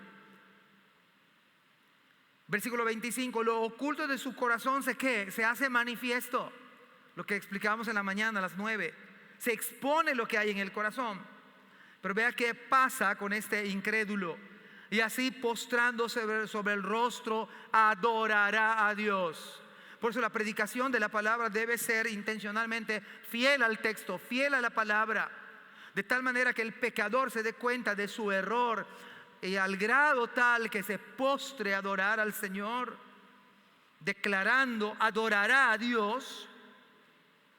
Versículo 25, lo oculto de su corazón se hace manifiesto. Lo que explicamos en la mañana a las 9. Se expone lo que hay en el corazón. Pero vea qué pasa con este incrédulo. Y así postrándose sobre el rostro adorará a Dios. Por eso la predicación de la palabra debe ser intencionalmente fiel al texto, fiel a la palabra, de tal manera que el pecador se dé cuenta de su error y al grado tal que se postre a adorar al Señor, declarando, adorará a Dios,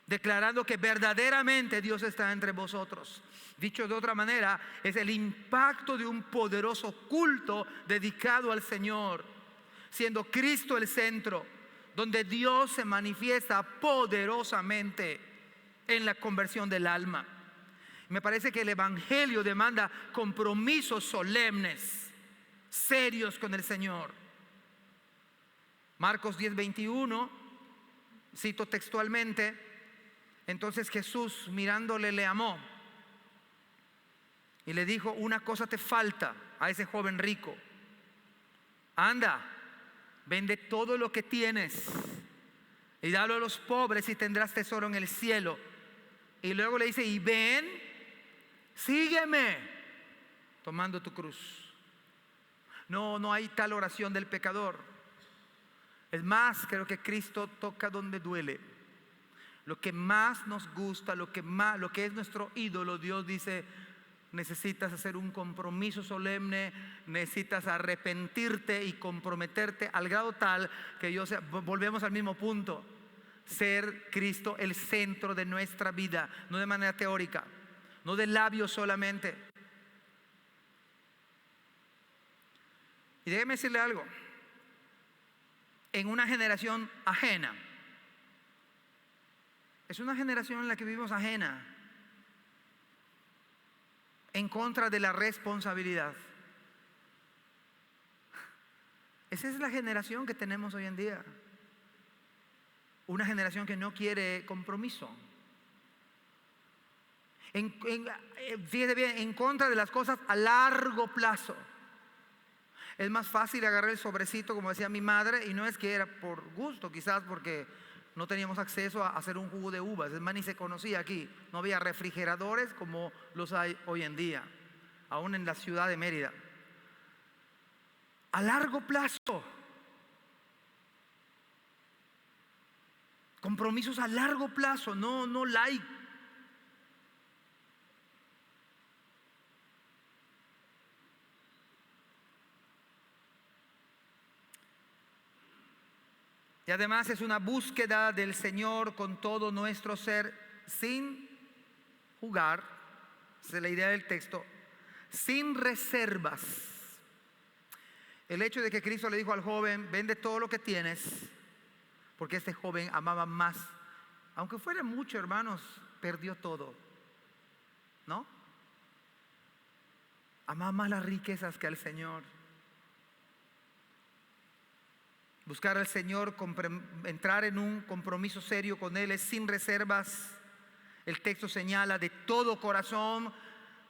declarando que verdaderamente Dios está entre vosotros. Dicho de otra manera, es el impacto de un poderoso culto dedicado al Señor, siendo Cristo el centro, donde Dios se manifiesta poderosamente en la conversión del alma. Me parece que el Evangelio demanda compromisos solemnes, serios con el Señor. Marcos 10:21, cito textualmente, entonces Jesús mirándole le amó y le dijo, una cosa te falta a ese joven rico, anda, vende todo lo que tienes y dalo a los pobres y tendrás tesoro en el cielo. Y luego le dice, y ven, sígueme, tomando tu cruz. No hay tal oración del pecador. Es más, creo que Cristo toca donde duele. Lo que más nos gusta, lo que es nuestro ídolo, Dios dice, necesitas hacer un compromiso solemne, necesitas arrepentirte y comprometerte al grado tal que volvemos al mismo punto, ser Cristo el centro de nuestra vida, no de manera teórica, no de labios solamente. Y déjeme decirle algo, en una generación ajena, es una generación en la que vivimos ajena, en contra de la responsabilidad. Esa es la generación que tenemos hoy en día. Una generación que no quiere compromiso. Fíjese bien, en contra de las cosas a largo plazo. Es más fácil agarrar el sobrecito, como decía mi madre, y no es que era por gusto, quizás porque no teníamos acceso a hacer un jugo de uvas. Es más, ni se conocía aquí. No había refrigeradores como los hay hoy en día, aún en la ciudad de Mérida. A largo plazo. Compromisos a largo plazo, no light. Y además es una búsqueda del Señor con todo nuestro ser, sin jugar, esa es la idea del texto, sin reservas. El hecho de que Cristo le dijo al joven, vende todo lo que tienes, porque este joven amaba más, aunque fuera mucho, hermanos, perdió todo, ¿no? Amaba más las riquezas que al Señor. Buscar al Señor, entrar en un compromiso serio con Él es sin reservas. El texto señala de todo corazón,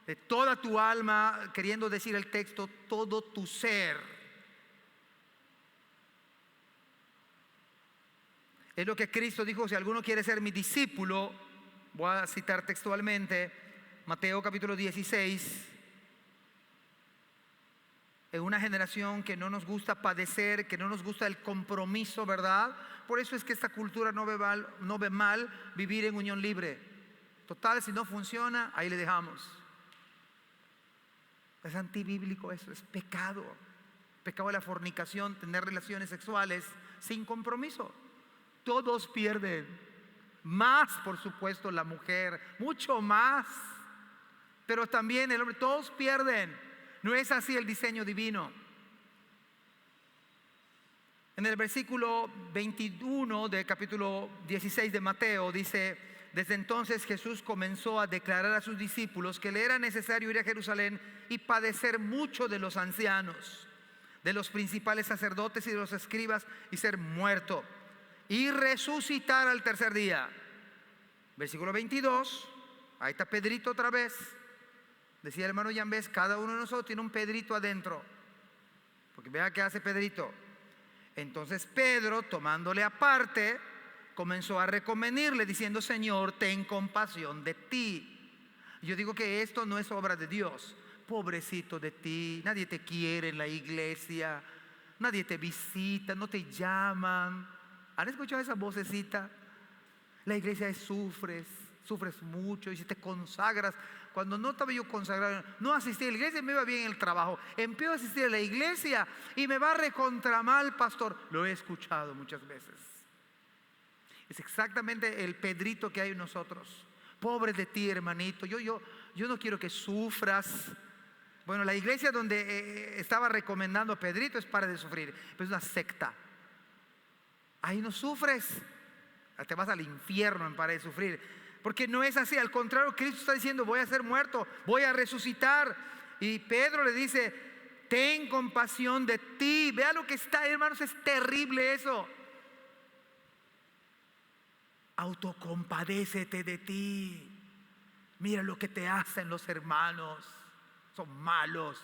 de toda tu alma, queriendo decir el texto, todo tu ser. Es lo que Cristo dijo: si alguno quiere ser mi discípulo, voy a citar textualmente, Mateo capítulo 16. En una generación que no nos gusta padecer, que no nos gusta el compromiso, ¿verdad? Por eso es que esta cultura no ve mal vivir en unión libre. Total, si no funciona, ahí le dejamos. Es antibíblico eso, es pecado. Pecado de la fornicación, tener relaciones sexuales sin compromiso. Todos pierden. Más, por supuesto, la mujer, mucho más. Pero también el hombre, todos pierden. No es así el diseño divino. En el versículo 21 del capítulo 16 de Mateo dice: desde entonces Jesús comenzó a declarar a sus discípulos que le era necesario ir a Jerusalén y padecer mucho de los ancianos, de los principales sacerdotes y de los escribas, y ser muerto y resucitar al tercer día. Versículo 22, ahí está Pedrito otra vez. Decía el hermano Yambés, cada uno de nosotros tiene un Pedrito adentro, porque vea qué hace Pedrito. Entonces Pedro, tomándole aparte, comenzó a reconvenirle diciendo: Señor, ten compasión de ti. Yo digo que esto no es obra de Dios. Pobrecito de ti, nadie te quiere en la iglesia, nadie te visita, no te llaman. ¿Han escuchado esa vocecita? La iglesia es sufres mucho, y si te consagras. Cuando no estaba yo consagrado, no asistí a la iglesia, me iba bien en el trabajo, empiezo a asistir a la iglesia y me va recontra mal, pastor. Lo he escuchado muchas veces. Es exactamente el Pedrito que hay en nosotros. Pobre de ti, hermanito, yo no quiero que sufras. Bueno, la iglesia donde estaba recomendando a Pedrito es para de sufrir, pero es una secta. Ahí no sufres, te vas al infierno en para de sufrir. Porque no es así, al contrario, Cristo está diciendo: voy a ser muerto, voy a resucitar. Y Pedro le dice: ten compasión de ti. Vea lo que está, hermanos, es terrible eso. Autocompadécete de ti. Mira lo que te hacen los hermanos, son malos.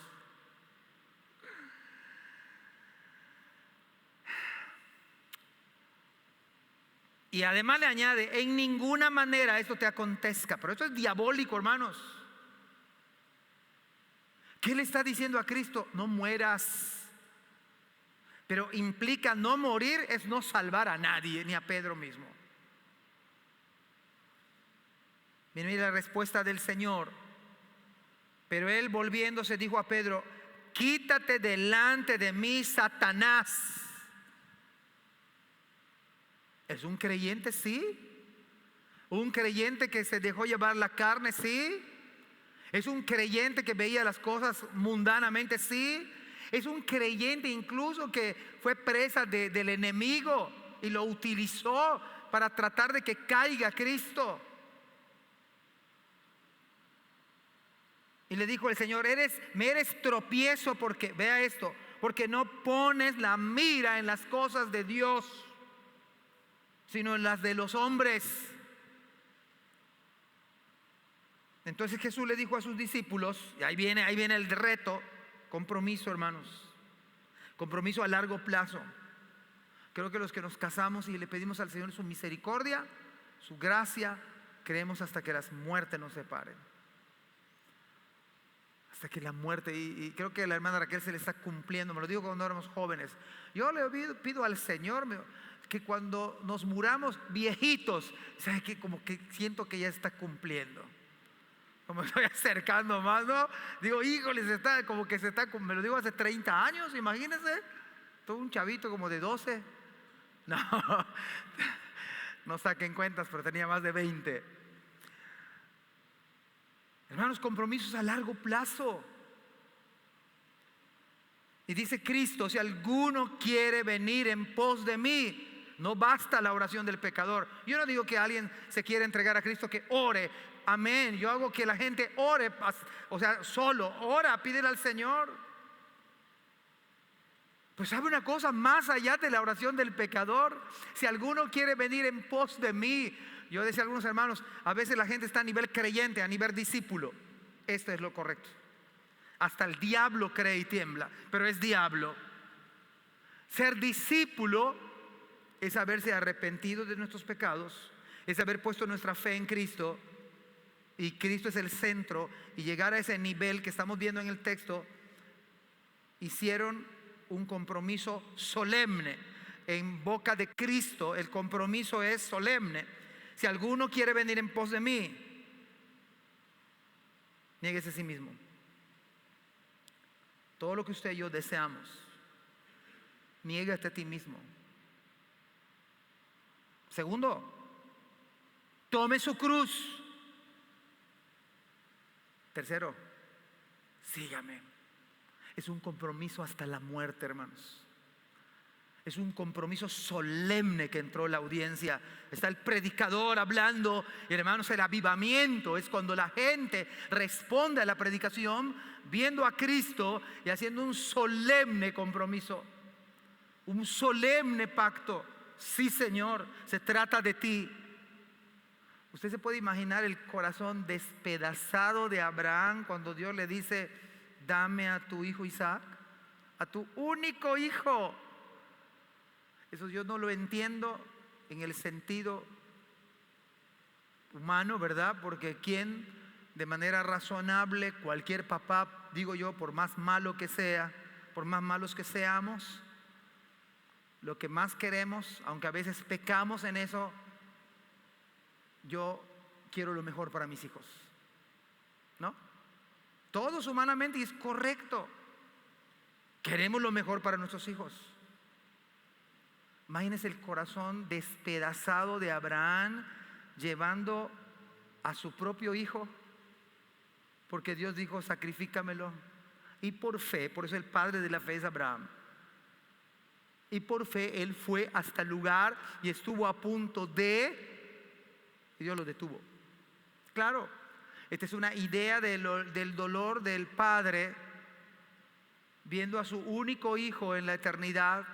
Y además le añade: en ninguna manera esto te acontezca. Pero esto es diabólico, hermanos. ¿Qué le está diciendo a Cristo? No mueras. Pero implica no morir es no salvar a nadie, ni a Pedro mismo. Mira la respuesta del Señor. Pero él, volviéndose, dijo a Pedro: quítate delante de mí, Satanás. ¿Es un creyente? Sí. ¿Un creyente que se dejó llevar la carne? Sí. ¿Es un creyente que veía las cosas mundanamente? Sí. ¿Es un creyente incluso que fue presa del enemigo y lo utilizó para tratar de que caiga Cristo? Y le dijo el Señor: me eres tropiezo porque, vea esto, porque no pones la mira en las cosas de Dios, sino en las de los hombres. Entonces Jesús le dijo a sus discípulos, y ahí viene el reto: compromiso, hermanos, compromiso a largo plazo. Creo que los que nos casamos y le pedimos al Señor su misericordia, su gracia, creemos hasta que las muertes nos separen, hasta que la muerte, y creo que la hermana Raquel se le está cumpliendo. Me lo digo cuando éramos jóvenes. Yo le pido al Señor que cuando nos muramos viejitos, ¿sabe qué? Como que siento que ya está cumpliendo. Como estoy acercando más, ¿no? Digo, híjole, como que se está, me lo digo hace 30 años, imagínense. Todo un chavito como de 12. No, no saquen cuentas, pero tenía más de 20. Hermanos, compromisos a largo plazo. Y dice Cristo, si alguno quiere venir en pos de mí, no basta la oración del pecador. Yo no digo que alguien se quiera entregar a Cristo que ore, amén. Yo hago que la gente ore, o sea, solo ora, pídele al Señor. Pues sabe una cosa, más allá de la oración del pecador, si alguno quiere venir en pos de mí. Yo decía a algunos hermanos, a veces la gente está a nivel creyente, a nivel discípulo. Esto es lo correcto. Hasta el diablo cree y tiembla, pero es diablo. Ser discípulo es haberse arrepentido de nuestros pecados, es haber puesto nuestra fe en Cristo, y Cristo es el centro, y llegar a ese nivel que estamos viendo en el texto. Hicieron un compromiso solemne en boca de Cristo. El compromiso es solemne. Si alguno quiere venir en pos de mí, niéguese a sí mismo. Todo lo que usted y yo deseamos, niégate a ti mismo. Segundo, tome su cruz. Tercero, sígame. Es un compromiso hasta la muerte, hermanos. Es un compromiso solemne que entró la audiencia. Está el predicador hablando, y hermanos, el avivamiento es cuando la gente responde a la predicación viendo a Cristo y haciendo un solemne compromiso, un solemne pacto. Sí, Señor, se trata de ti. Usted se puede imaginar el corazón despedazado de Abraham cuando Dios le dice: dame a tu hijo Isaac, a tu único hijo. Eso yo no lo entiendo en el sentido humano, ¿verdad? Porque quien de manera razonable, cualquier papá, digo yo, por más malo que sea, por más malos que seamos, lo que más queremos, aunque a veces pecamos en eso, yo quiero lo mejor para mis hijos, ¿no? Todos humanamente, y es correcto, queremos lo mejor para nuestros hijos. Imagínense el corazón despedazado de Abraham llevando a su propio hijo, porque Dios dijo: sacrifícamelo. Y por fe, por eso el padre de la fe es Abraham, y por fe él fue hasta el lugar y estuvo a punto de, y Dios lo detuvo. Claro, esta es una idea del dolor del padre viendo a su único hijo en la eternidad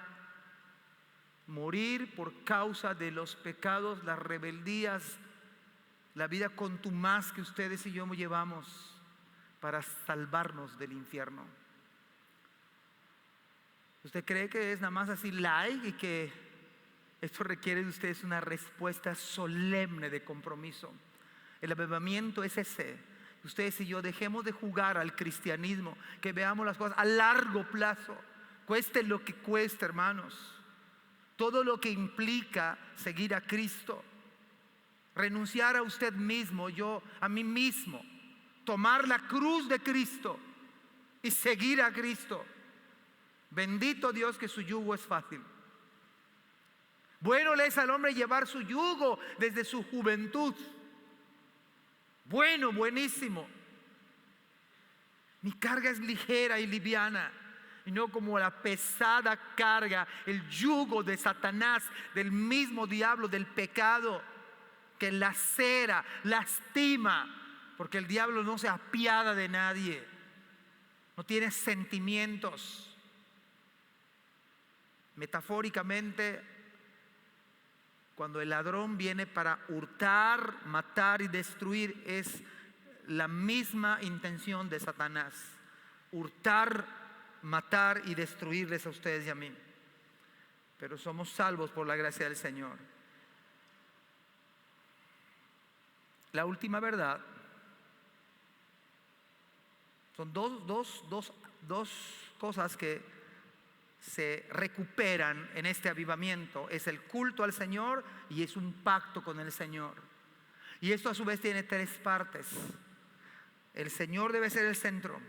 morir por causa de los pecados, las rebeldías, la vida contumaz que ustedes y yo llevamos para salvarnos del infierno. ¿Usted cree que es nada más así light y que esto requiere de ustedes una respuesta solemne de compromiso? El avivamiento es ese. Ustedes y yo dejemos de jugar al cristianismo, que veamos las cosas a largo plazo, cueste lo que cueste, hermanos. Todo lo que implica seguir a Cristo, renunciar a usted mismo, yo a mí mismo, tomar la cruz de Cristo y seguir a Cristo. Bendito Dios que su yugo es fácil. Bueno le es al hombre llevar su yugo desde su juventud. Bueno, buenísimo. Mi carga es ligera y liviana, y no como la pesada carga, el yugo de Satanás, del mismo diablo, del pecado, que lacera, lastima, porque el diablo no se apiada de nadie, no tiene sentimientos. Metafóricamente, cuando el ladrón viene para hurtar, matar y destruir, es la misma intención de Satanás: hurtar, matar y destruirles a ustedes y a mí. Pero somos salvos por la gracia del Señor. La última verdad son dos cosas que se recuperan en este avivamiento es el culto al Señor y es un pacto con el Señor. Y esto a su vez tiene tres partes. El Señor debe ser el centro,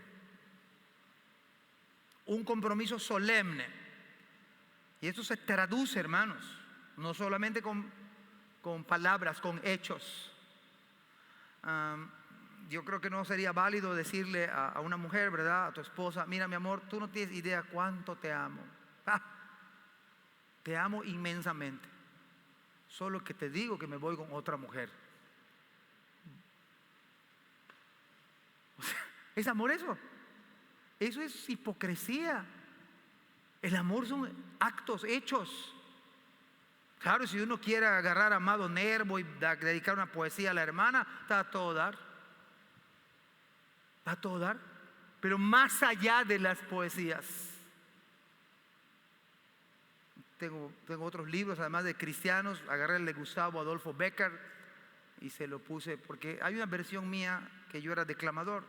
un compromiso solemne, y esto se traduce, hermanos, no solamente con palabras, con hechos. Yo creo que no sería válido decirle a una mujer, ¿verdad?, a tu esposa: mira, mi amor, tú no tienes idea cuánto te amo. Te amo inmensamente, solo que te digo que me voy con otra mujer. O sea, ¿es amor eso? Eso es hipocresía. El amor son actos, hechos. Claro, si uno quiere agarrar a Amado Nervo y dedicar una poesía a la hermana, está a todo dar. Está a todo dar. Pero más allá de las poesías, tengo otros libros, además de cristianos. Agarré el de Gustavo Adolfo Bécquer y se lo puse, porque hay una versión mía que yo era declamador,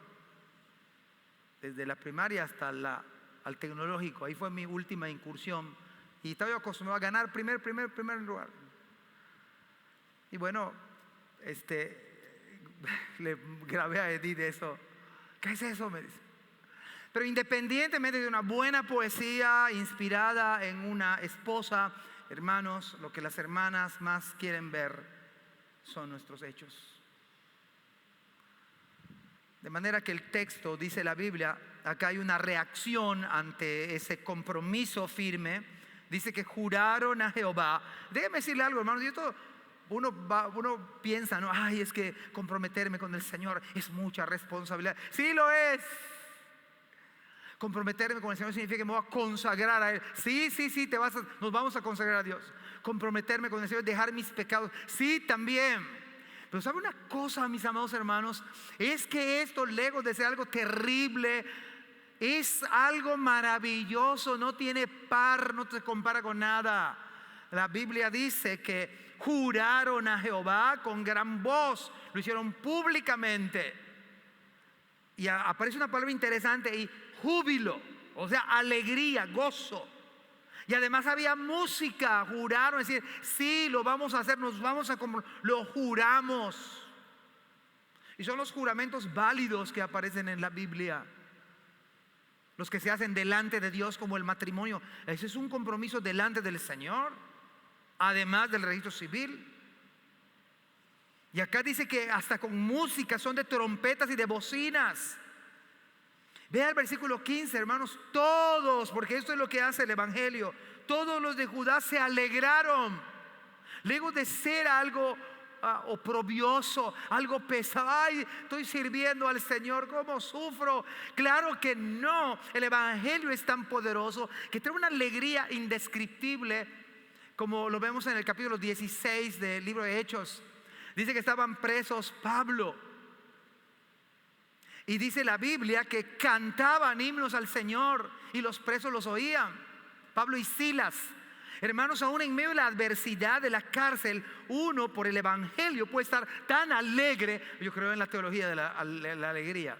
desde la primaria hasta al tecnológico. Ahí fue mi última incursión. Y estaba yo acostumbrado a ganar primer lugar. Y bueno, le grabé a Edith eso. ¿Qué es eso?, me dice. Pero independientemente de una buena poesía inspirada en una esposa, hermanos, lo que las hermanas más quieren ver son nuestros hechos. De manera que el texto, dice la Biblia, acá hay una reacción ante ese compromiso firme. Dice que juraron a Jehová. Déjeme decirle algo, hermanos. Uno piensa, ¿no? Ay, es que comprometerme con el Señor es mucha responsabilidad. Sí lo es. Comprometerme con el Señor significa que me voy a consagrar a Él. Sí, nos vamos a consagrar a Dios. Comprometerme con el Señor, dejar mis pecados. Sí, también. Pero ¿sabe una cosa, mis amados hermanos? Es que esto, lejos de ser algo terrible, es algo maravilloso. No tiene par, no se compara con nada. La Biblia dice que juraron a Jehová con gran voz. Lo hicieron públicamente. Y aparece una palabra interesante y júbilo, o sea, alegría, gozo. Y además había música. Juraron, es decir, sí, lo vamos a hacer, lo juramos. Y son los juramentos válidos que aparecen en la Biblia, los que se hacen delante de Dios, como el matrimonio. Ese es un compromiso delante del Señor, además del registro civil. Y acá dice que hasta con música, son de trompetas y de bocinas. Vea el versículo 15, hermanos. Todos, porque esto es lo que hace el Evangelio, todos los de Judá se alegraron. Lejos de ser algo oprobioso, algo pesado. Ay, estoy sirviendo al Señor, ¿cómo sufro? Claro que no. El Evangelio es tan poderoso que trae una alegría indescriptible, como lo vemos en el capítulo 16 del libro de Hechos. Dice que estaban presos Pablo, y dice la Biblia que cantaban himnos al Señor y los presos los oían. Pablo y Silas. Hermanos, aún en medio de la adversidad de la cárcel, uno por el Evangelio puede estar tan alegre. Yo creo en la teología de la alegría.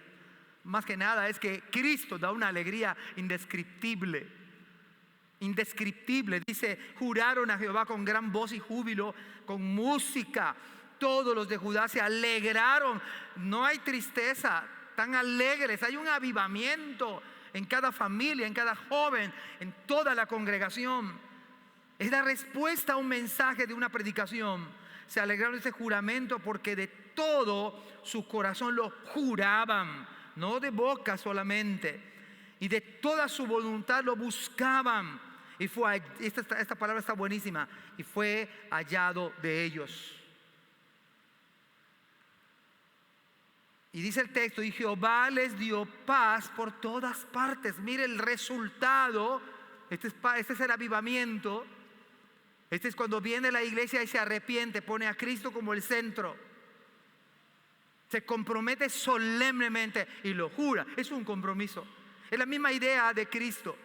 Más que nada es que Cristo da una alegría indescriptible. Indescriptible. Dice, juraron a Jehová con gran voz y júbilo, con música. Todos los de Judá se alegraron. No hay tristeza, tan alegres. Hay un avivamiento en cada familia, en cada joven, en toda la congregación. Es la respuesta a un mensaje de una predicación. Se alegraron de ese juramento porque de todo su corazón lo juraban, no de boca solamente, y de toda su voluntad lo buscaban. Y esta palabra está buenísima. Y fue hallado de ellos. Y dice el texto, y Jehová les dio paz por todas partes. Mire el resultado. Este es el avivamiento. Este es cuando viene la iglesia y se arrepiente, pone a Cristo como el centro, se compromete solemnemente y lo jura. Es un compromiso. Es la misma idea de Cristo.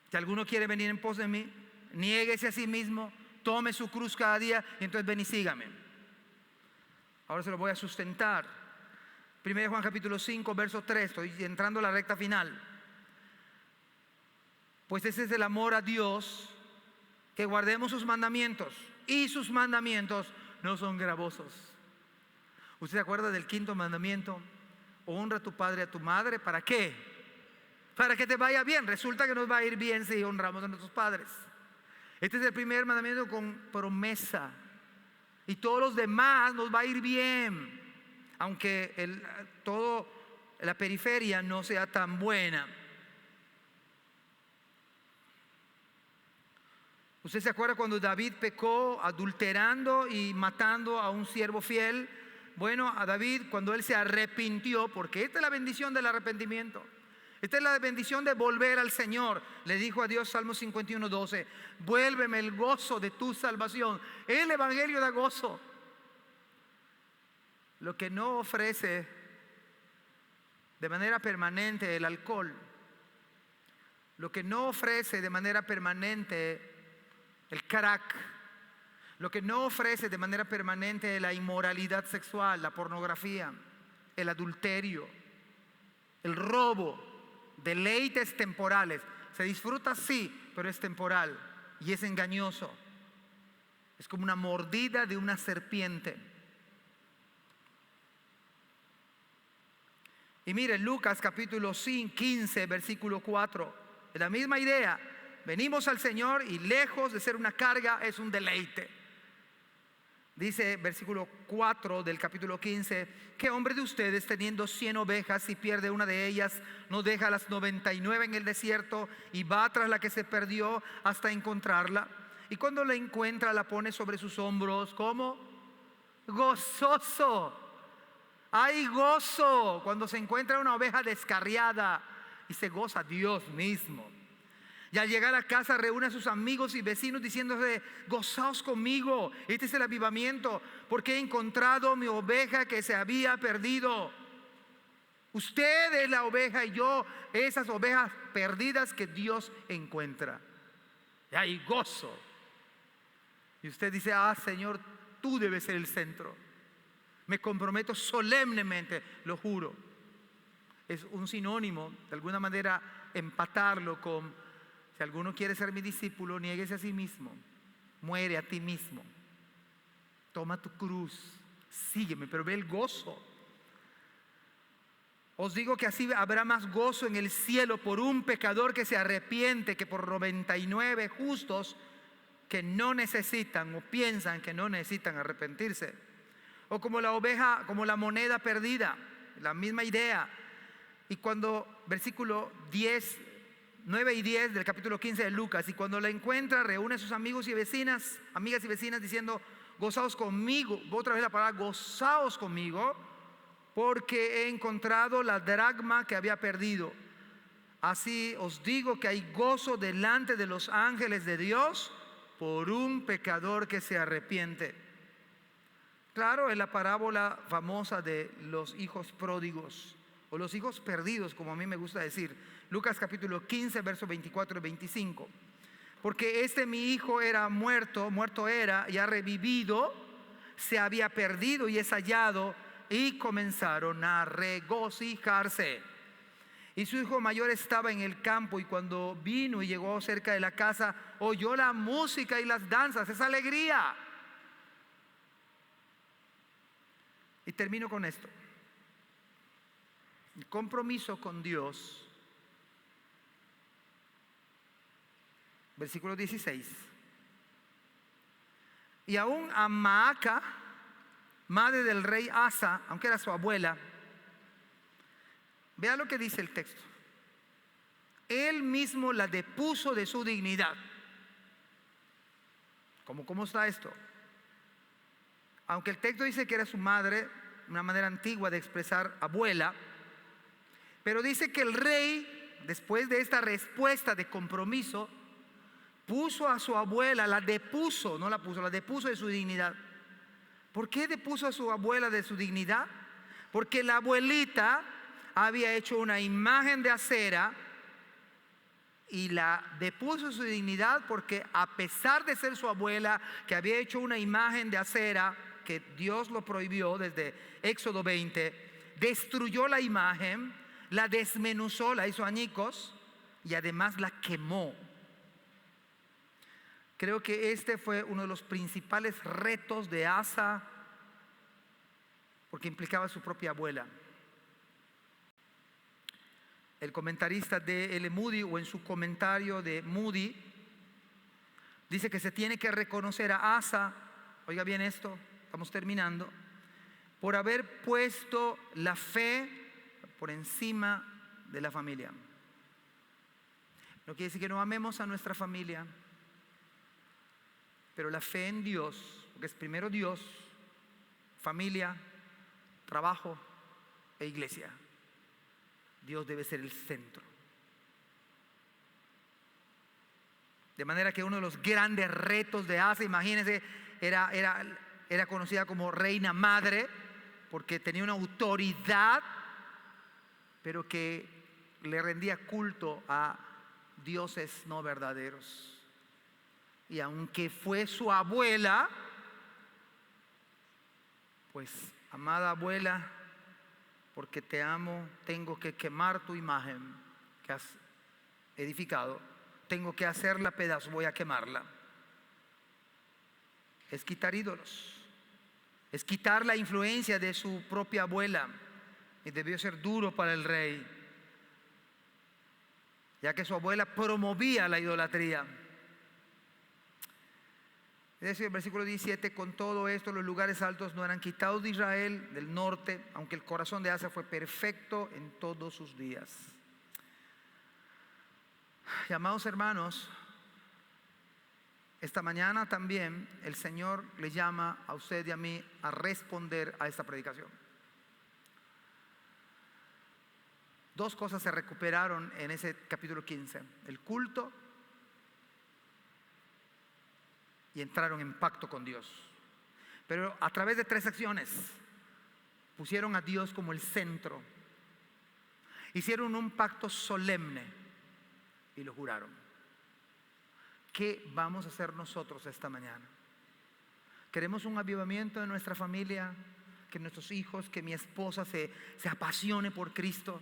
Si alguno quiere venir en pos de mí, niéguese a sí mismo, tome su cruz cada día y entonces ven y sígame. Ahora se lo voy a sustentar. 1 Juan capítulo 5, verso 3. Estoy entrando a la recta final. Pues ese es el amor a Dios, que guardemos sus mandamientos, y sus mandamientos no son gravosos. ¿Usted se acuerda del quinto mandamiento? Honra a tu padre y a tu madre. ¿Para qué? Para que te vaya bien. Resulta que nos va a ir bien si honramos a nuestros padres. Este es el primer mandamiento con promesa. Y todos los demás nos va a ir bien, aunque todo la periferia no sea tan buena. ¿Usted se acuerda cuando David pecó adulterando y matando a un siervo fiel? Bueno, a David, cuando él se arrepintió, porque esta es la bendición del arrepentimiento, esta es la bendición de volver al Señor, le dijo a Dios, Salmo 51:12, vuélveme el gozo de tu salvación. El evangelio da gozo. Lo que no ofrece de manera permanente el alcohol, lo que no ofrece de manera permanente el crack, lo que no ofrece de manera permanente la inmoralidad sexual, la pornografía, el adulterio, el robo, deleites temporales. Se disfruta sí, pero es temporal y es engañoso. Es como una mordida de una serpiente. Y mire, Lucas capítulo 15, versículo 4, es la misma idea. Venimos al Señor y lejos de ser una carga es un deleite. Dice versículo 4 del capítulo 15, ¿qué hombre de ustedes teniendo 100 ovejas, si pierde una de ellas, no deja las 99 en el desierto y va tras la que se perdió hasta encontrarla? Y cuando la encuentra la pone sobre sus hombros, ¿cómo? Gozoso. Hay gozo cuando se encuentra una oveja descarriada y se goza Dios mismo. Y al llegar a casa reúne a sus amigos y vecinos diciéndose, gozaos conmigo, este es el avivamiento, porque he encontrado mi oveja que se había perdido. Usted es la oveja y yo esas ovejas perdidas que Dios encuentra. Y hay gozo. Y usted dice, Señor, tú debes ser el centro. Me comprometo solemnemente, lo juro. Es un sinónimo, de alguna manera, empatarlo con: si alguno quiere ser mi discípulo, niéguese a sí mismo, muere a ti mismo, toma tu cruz, sígueme, pero ve el gozo. Os digo que así habrá más gozo en el cielo por un pecador que se arrepiente que por 99 justos que no necesitan o piensan que no necesitan arrepentirse. O como la oveja, como la moneda perdida, la misma idea. Y cuando, versículo 9 y 10 del capítulo 15 de Lucas, y cuando la encuentra reúne a sus amigos y vecinas, amigas y vecinas diciendo, gozaos conmigo, otra vez la palabra gozaos conmigo, porque he encontrado la dracma que había perdido. Así os digo que hay gozo delante de los ángeles de Dios por un pecador que se arrepiente. Claro, es la parábola famosa de los hijos pródigos, o los hijos perdidos, como a mí me gusta decir. Lucas capítulo 15, versos 24 y 25. Porque mi hijo era muerto era y ha revivido, se había perdido y es hallado, y comenzaron a regocijarse. Y su hijo mayor estaba en el campo, y cuando vino y llegó cerca de la casa, oyó la música y las danzas, esa alegría. Y termino con esto. El compromiso con Dios. Versículo 16. Y aún a Maaca, madre del rey Asa, aunque era su abuela, vea lo que dice el texto. Él mismo la depuso de su dignidad. ¿Cómo está esto? Aunque el texto dice que era su madre, una manera antigua de expresar abuela, pero dice que el rey, después de esta respuesta de compromiso, puso a su abuela, la depuso, no la puso, la depuso de su dignidad. ¿Por qué depuso a su abuela de su dignidad? Porque la abuelita había hecho una imagen de acera y la depuso de su dignidad porque, a pesar de ser su abuela, que había hecho una imagen de acera, que Dios lo prohibió desde Éxodo 20, destruyó la imagen, la desmenuzó, la hizo añicos, y además la quemó. Creo que este fue uno de los principales retos de Asa, porque implicaba a su propia abuela. El comentarista de L. Moody, o en su comentario de Moody, dice que se tiene que reconocer a Asa, oiga bien esto, estamos terminando, por haber puesto la fe por encima de la familia. No quiere decir que no amemos a nuestra familia, pero la fe en Dios, porque es primero Dios, familia, trabajo e iglesia. Dios debe ser el centro. De manera que uno de los grandes retos de Asa, imagínense, era conocida como reina madre, porque tenía una autoridad, pero que le rendía culto a dioses no verdaderos. Y aunque fue su abuela, pues, amada abuela, porque te amo, tengo que quemar tu imagen que has edificado, tengo que hacerla pedazos, voy a quemarla. Es quitar ídolos, es quitar la influencia de su propia abuela, y debió ser duro para el rey, ya que su abuela promovía la idolatría. Es decir, el versículo 17, con todo esto los lugares altos no eran quitados de Israel, del norte, aunque el corazón de Asa fue perfecto en todos sus días. Y amados hermanos, esta mañana también el Señor le llama a usted y a mí a responder a esta predicación. Dos cosas se recuperaron en ese capítulo 15: el culto, y entraron en pacto con Dios. Pero a través de tres acciones: pusieron a Dios como el centro, hicieron un pacto solemne y lo juraron. ¿Qué vamos a hacer nosotros esta mañana? ¿Queremos un avivamiento en nuestra familia? Que nuestros hijos, que mi esposa se apasione por Cristo.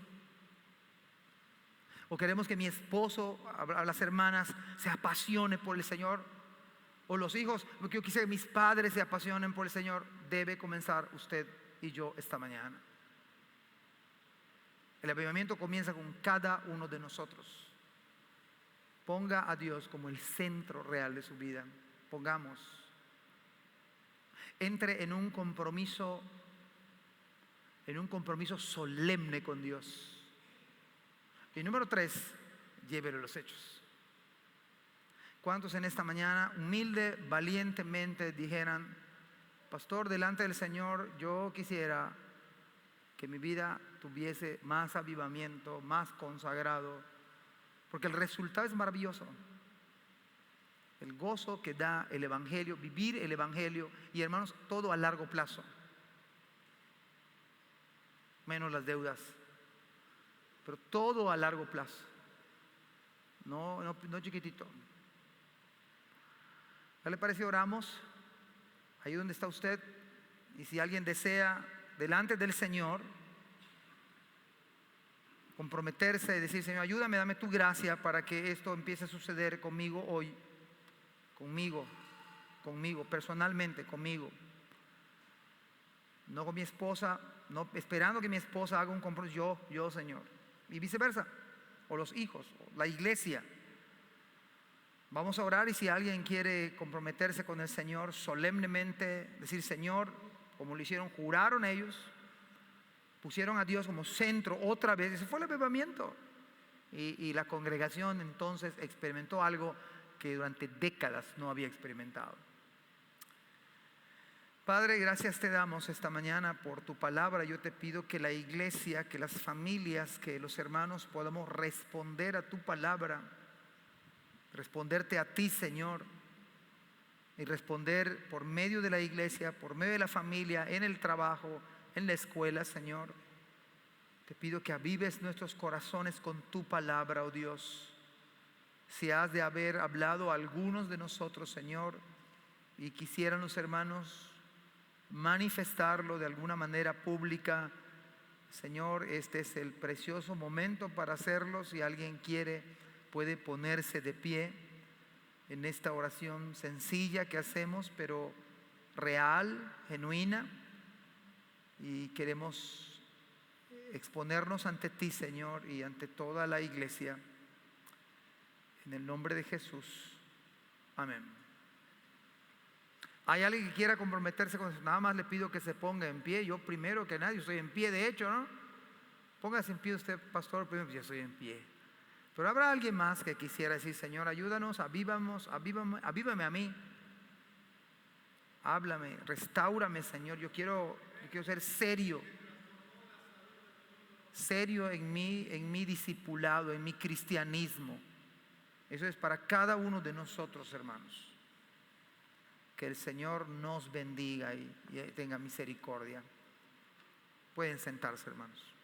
¿O queremos que mi esposo, a las hermanas, se apasione por el Señor? O los hijos, porque yo quisiera que mis padres se apasionen por el Señor. Debe comenzar usted y yo esta mañana. El avivamiento comienza con cada uno de nosotros. Ponga a Dios como el centro real de su vida. Pongamos. Entre en un compromiso solemne con Dios. Y número 3, llévelo a los hechos. ¿Cuántos en esta mañana humilde, valientemente dijeran: pastor, delante del Señor, yo quisiera que mi vida tuviese más avivamiento, más consagrado, porque el resultado es maravilloso? El gozo que da el Evangelio, vivir el Evangelio, y hermanos, todo a largo plazo, menos las deudas, pero todo a largo plazo, no chiquitito. ¿Qué le parece? Oramos ahí donde está usted, y si alguien desea delante del Señor comprometerse y decir: Señor, ayúdame, dame tu gracia para que esto empiece a suceder conmigo hoy, conmigo, personalmente, conmigo, no con mi esposa, no esperando que mi esposa haga un compromiso, yo Señor, y viceversa, o los hijos, o la iglesia. Vamos a orar, y si alguien quiere comprometerse con el Señor solemnemente, decir: Señor, como lo hicieron, juraron ellos, pusieron a Dios como centro otra vez. Ese fue el avivamiento, y la congregación entonces experimentó algo que durante décadas no había experimentado. Padre, gracias te damos esta mañana por tu palabra. Yo te pido que la iglesia, que las familias, que los hermanos podamos responder a tu palabra, responderte a ti, Señor, y responder por medio de la iglesia, por medio de la familia, en el trabajo, en la escuela, Señor. Te pido que avives nuestros corazones con tu palabra, oh Dios. Si has de haber hablado a algunos de nosotros, Señor, y quisieran los hermanos manifestarlo de alguna manera pública, Señor, este es el precioso momento para hacerlo. Si alguien quiere puede ponerse de pie en esta oración sencilla que hacemos, pero real, genuina, y queremos exponernos ante ti, Señor, y ante toda la iglesia, en el nombre de Jesús. Amén. ¿Hay alguien que quiera comprometerse con eso? Nada más le pido que se ponga en pie. Yo primero que nadie estoy en pie, de hecho, ¿no? Póngase en pie usted, pastor, primero, yo estoy en pie. Pero habrá alguien más que quisiera decir: Señor, ayúdanos, avívame a mí. Háblame, restáurame, Señor. Yo quiero ser serio en mi discipulado, en mi cristianismo. Eso es para cada uno de nosotros, hermanos. Que el Señor nos bendiga y tenga misericordia. Pueden sentarse, hermanos.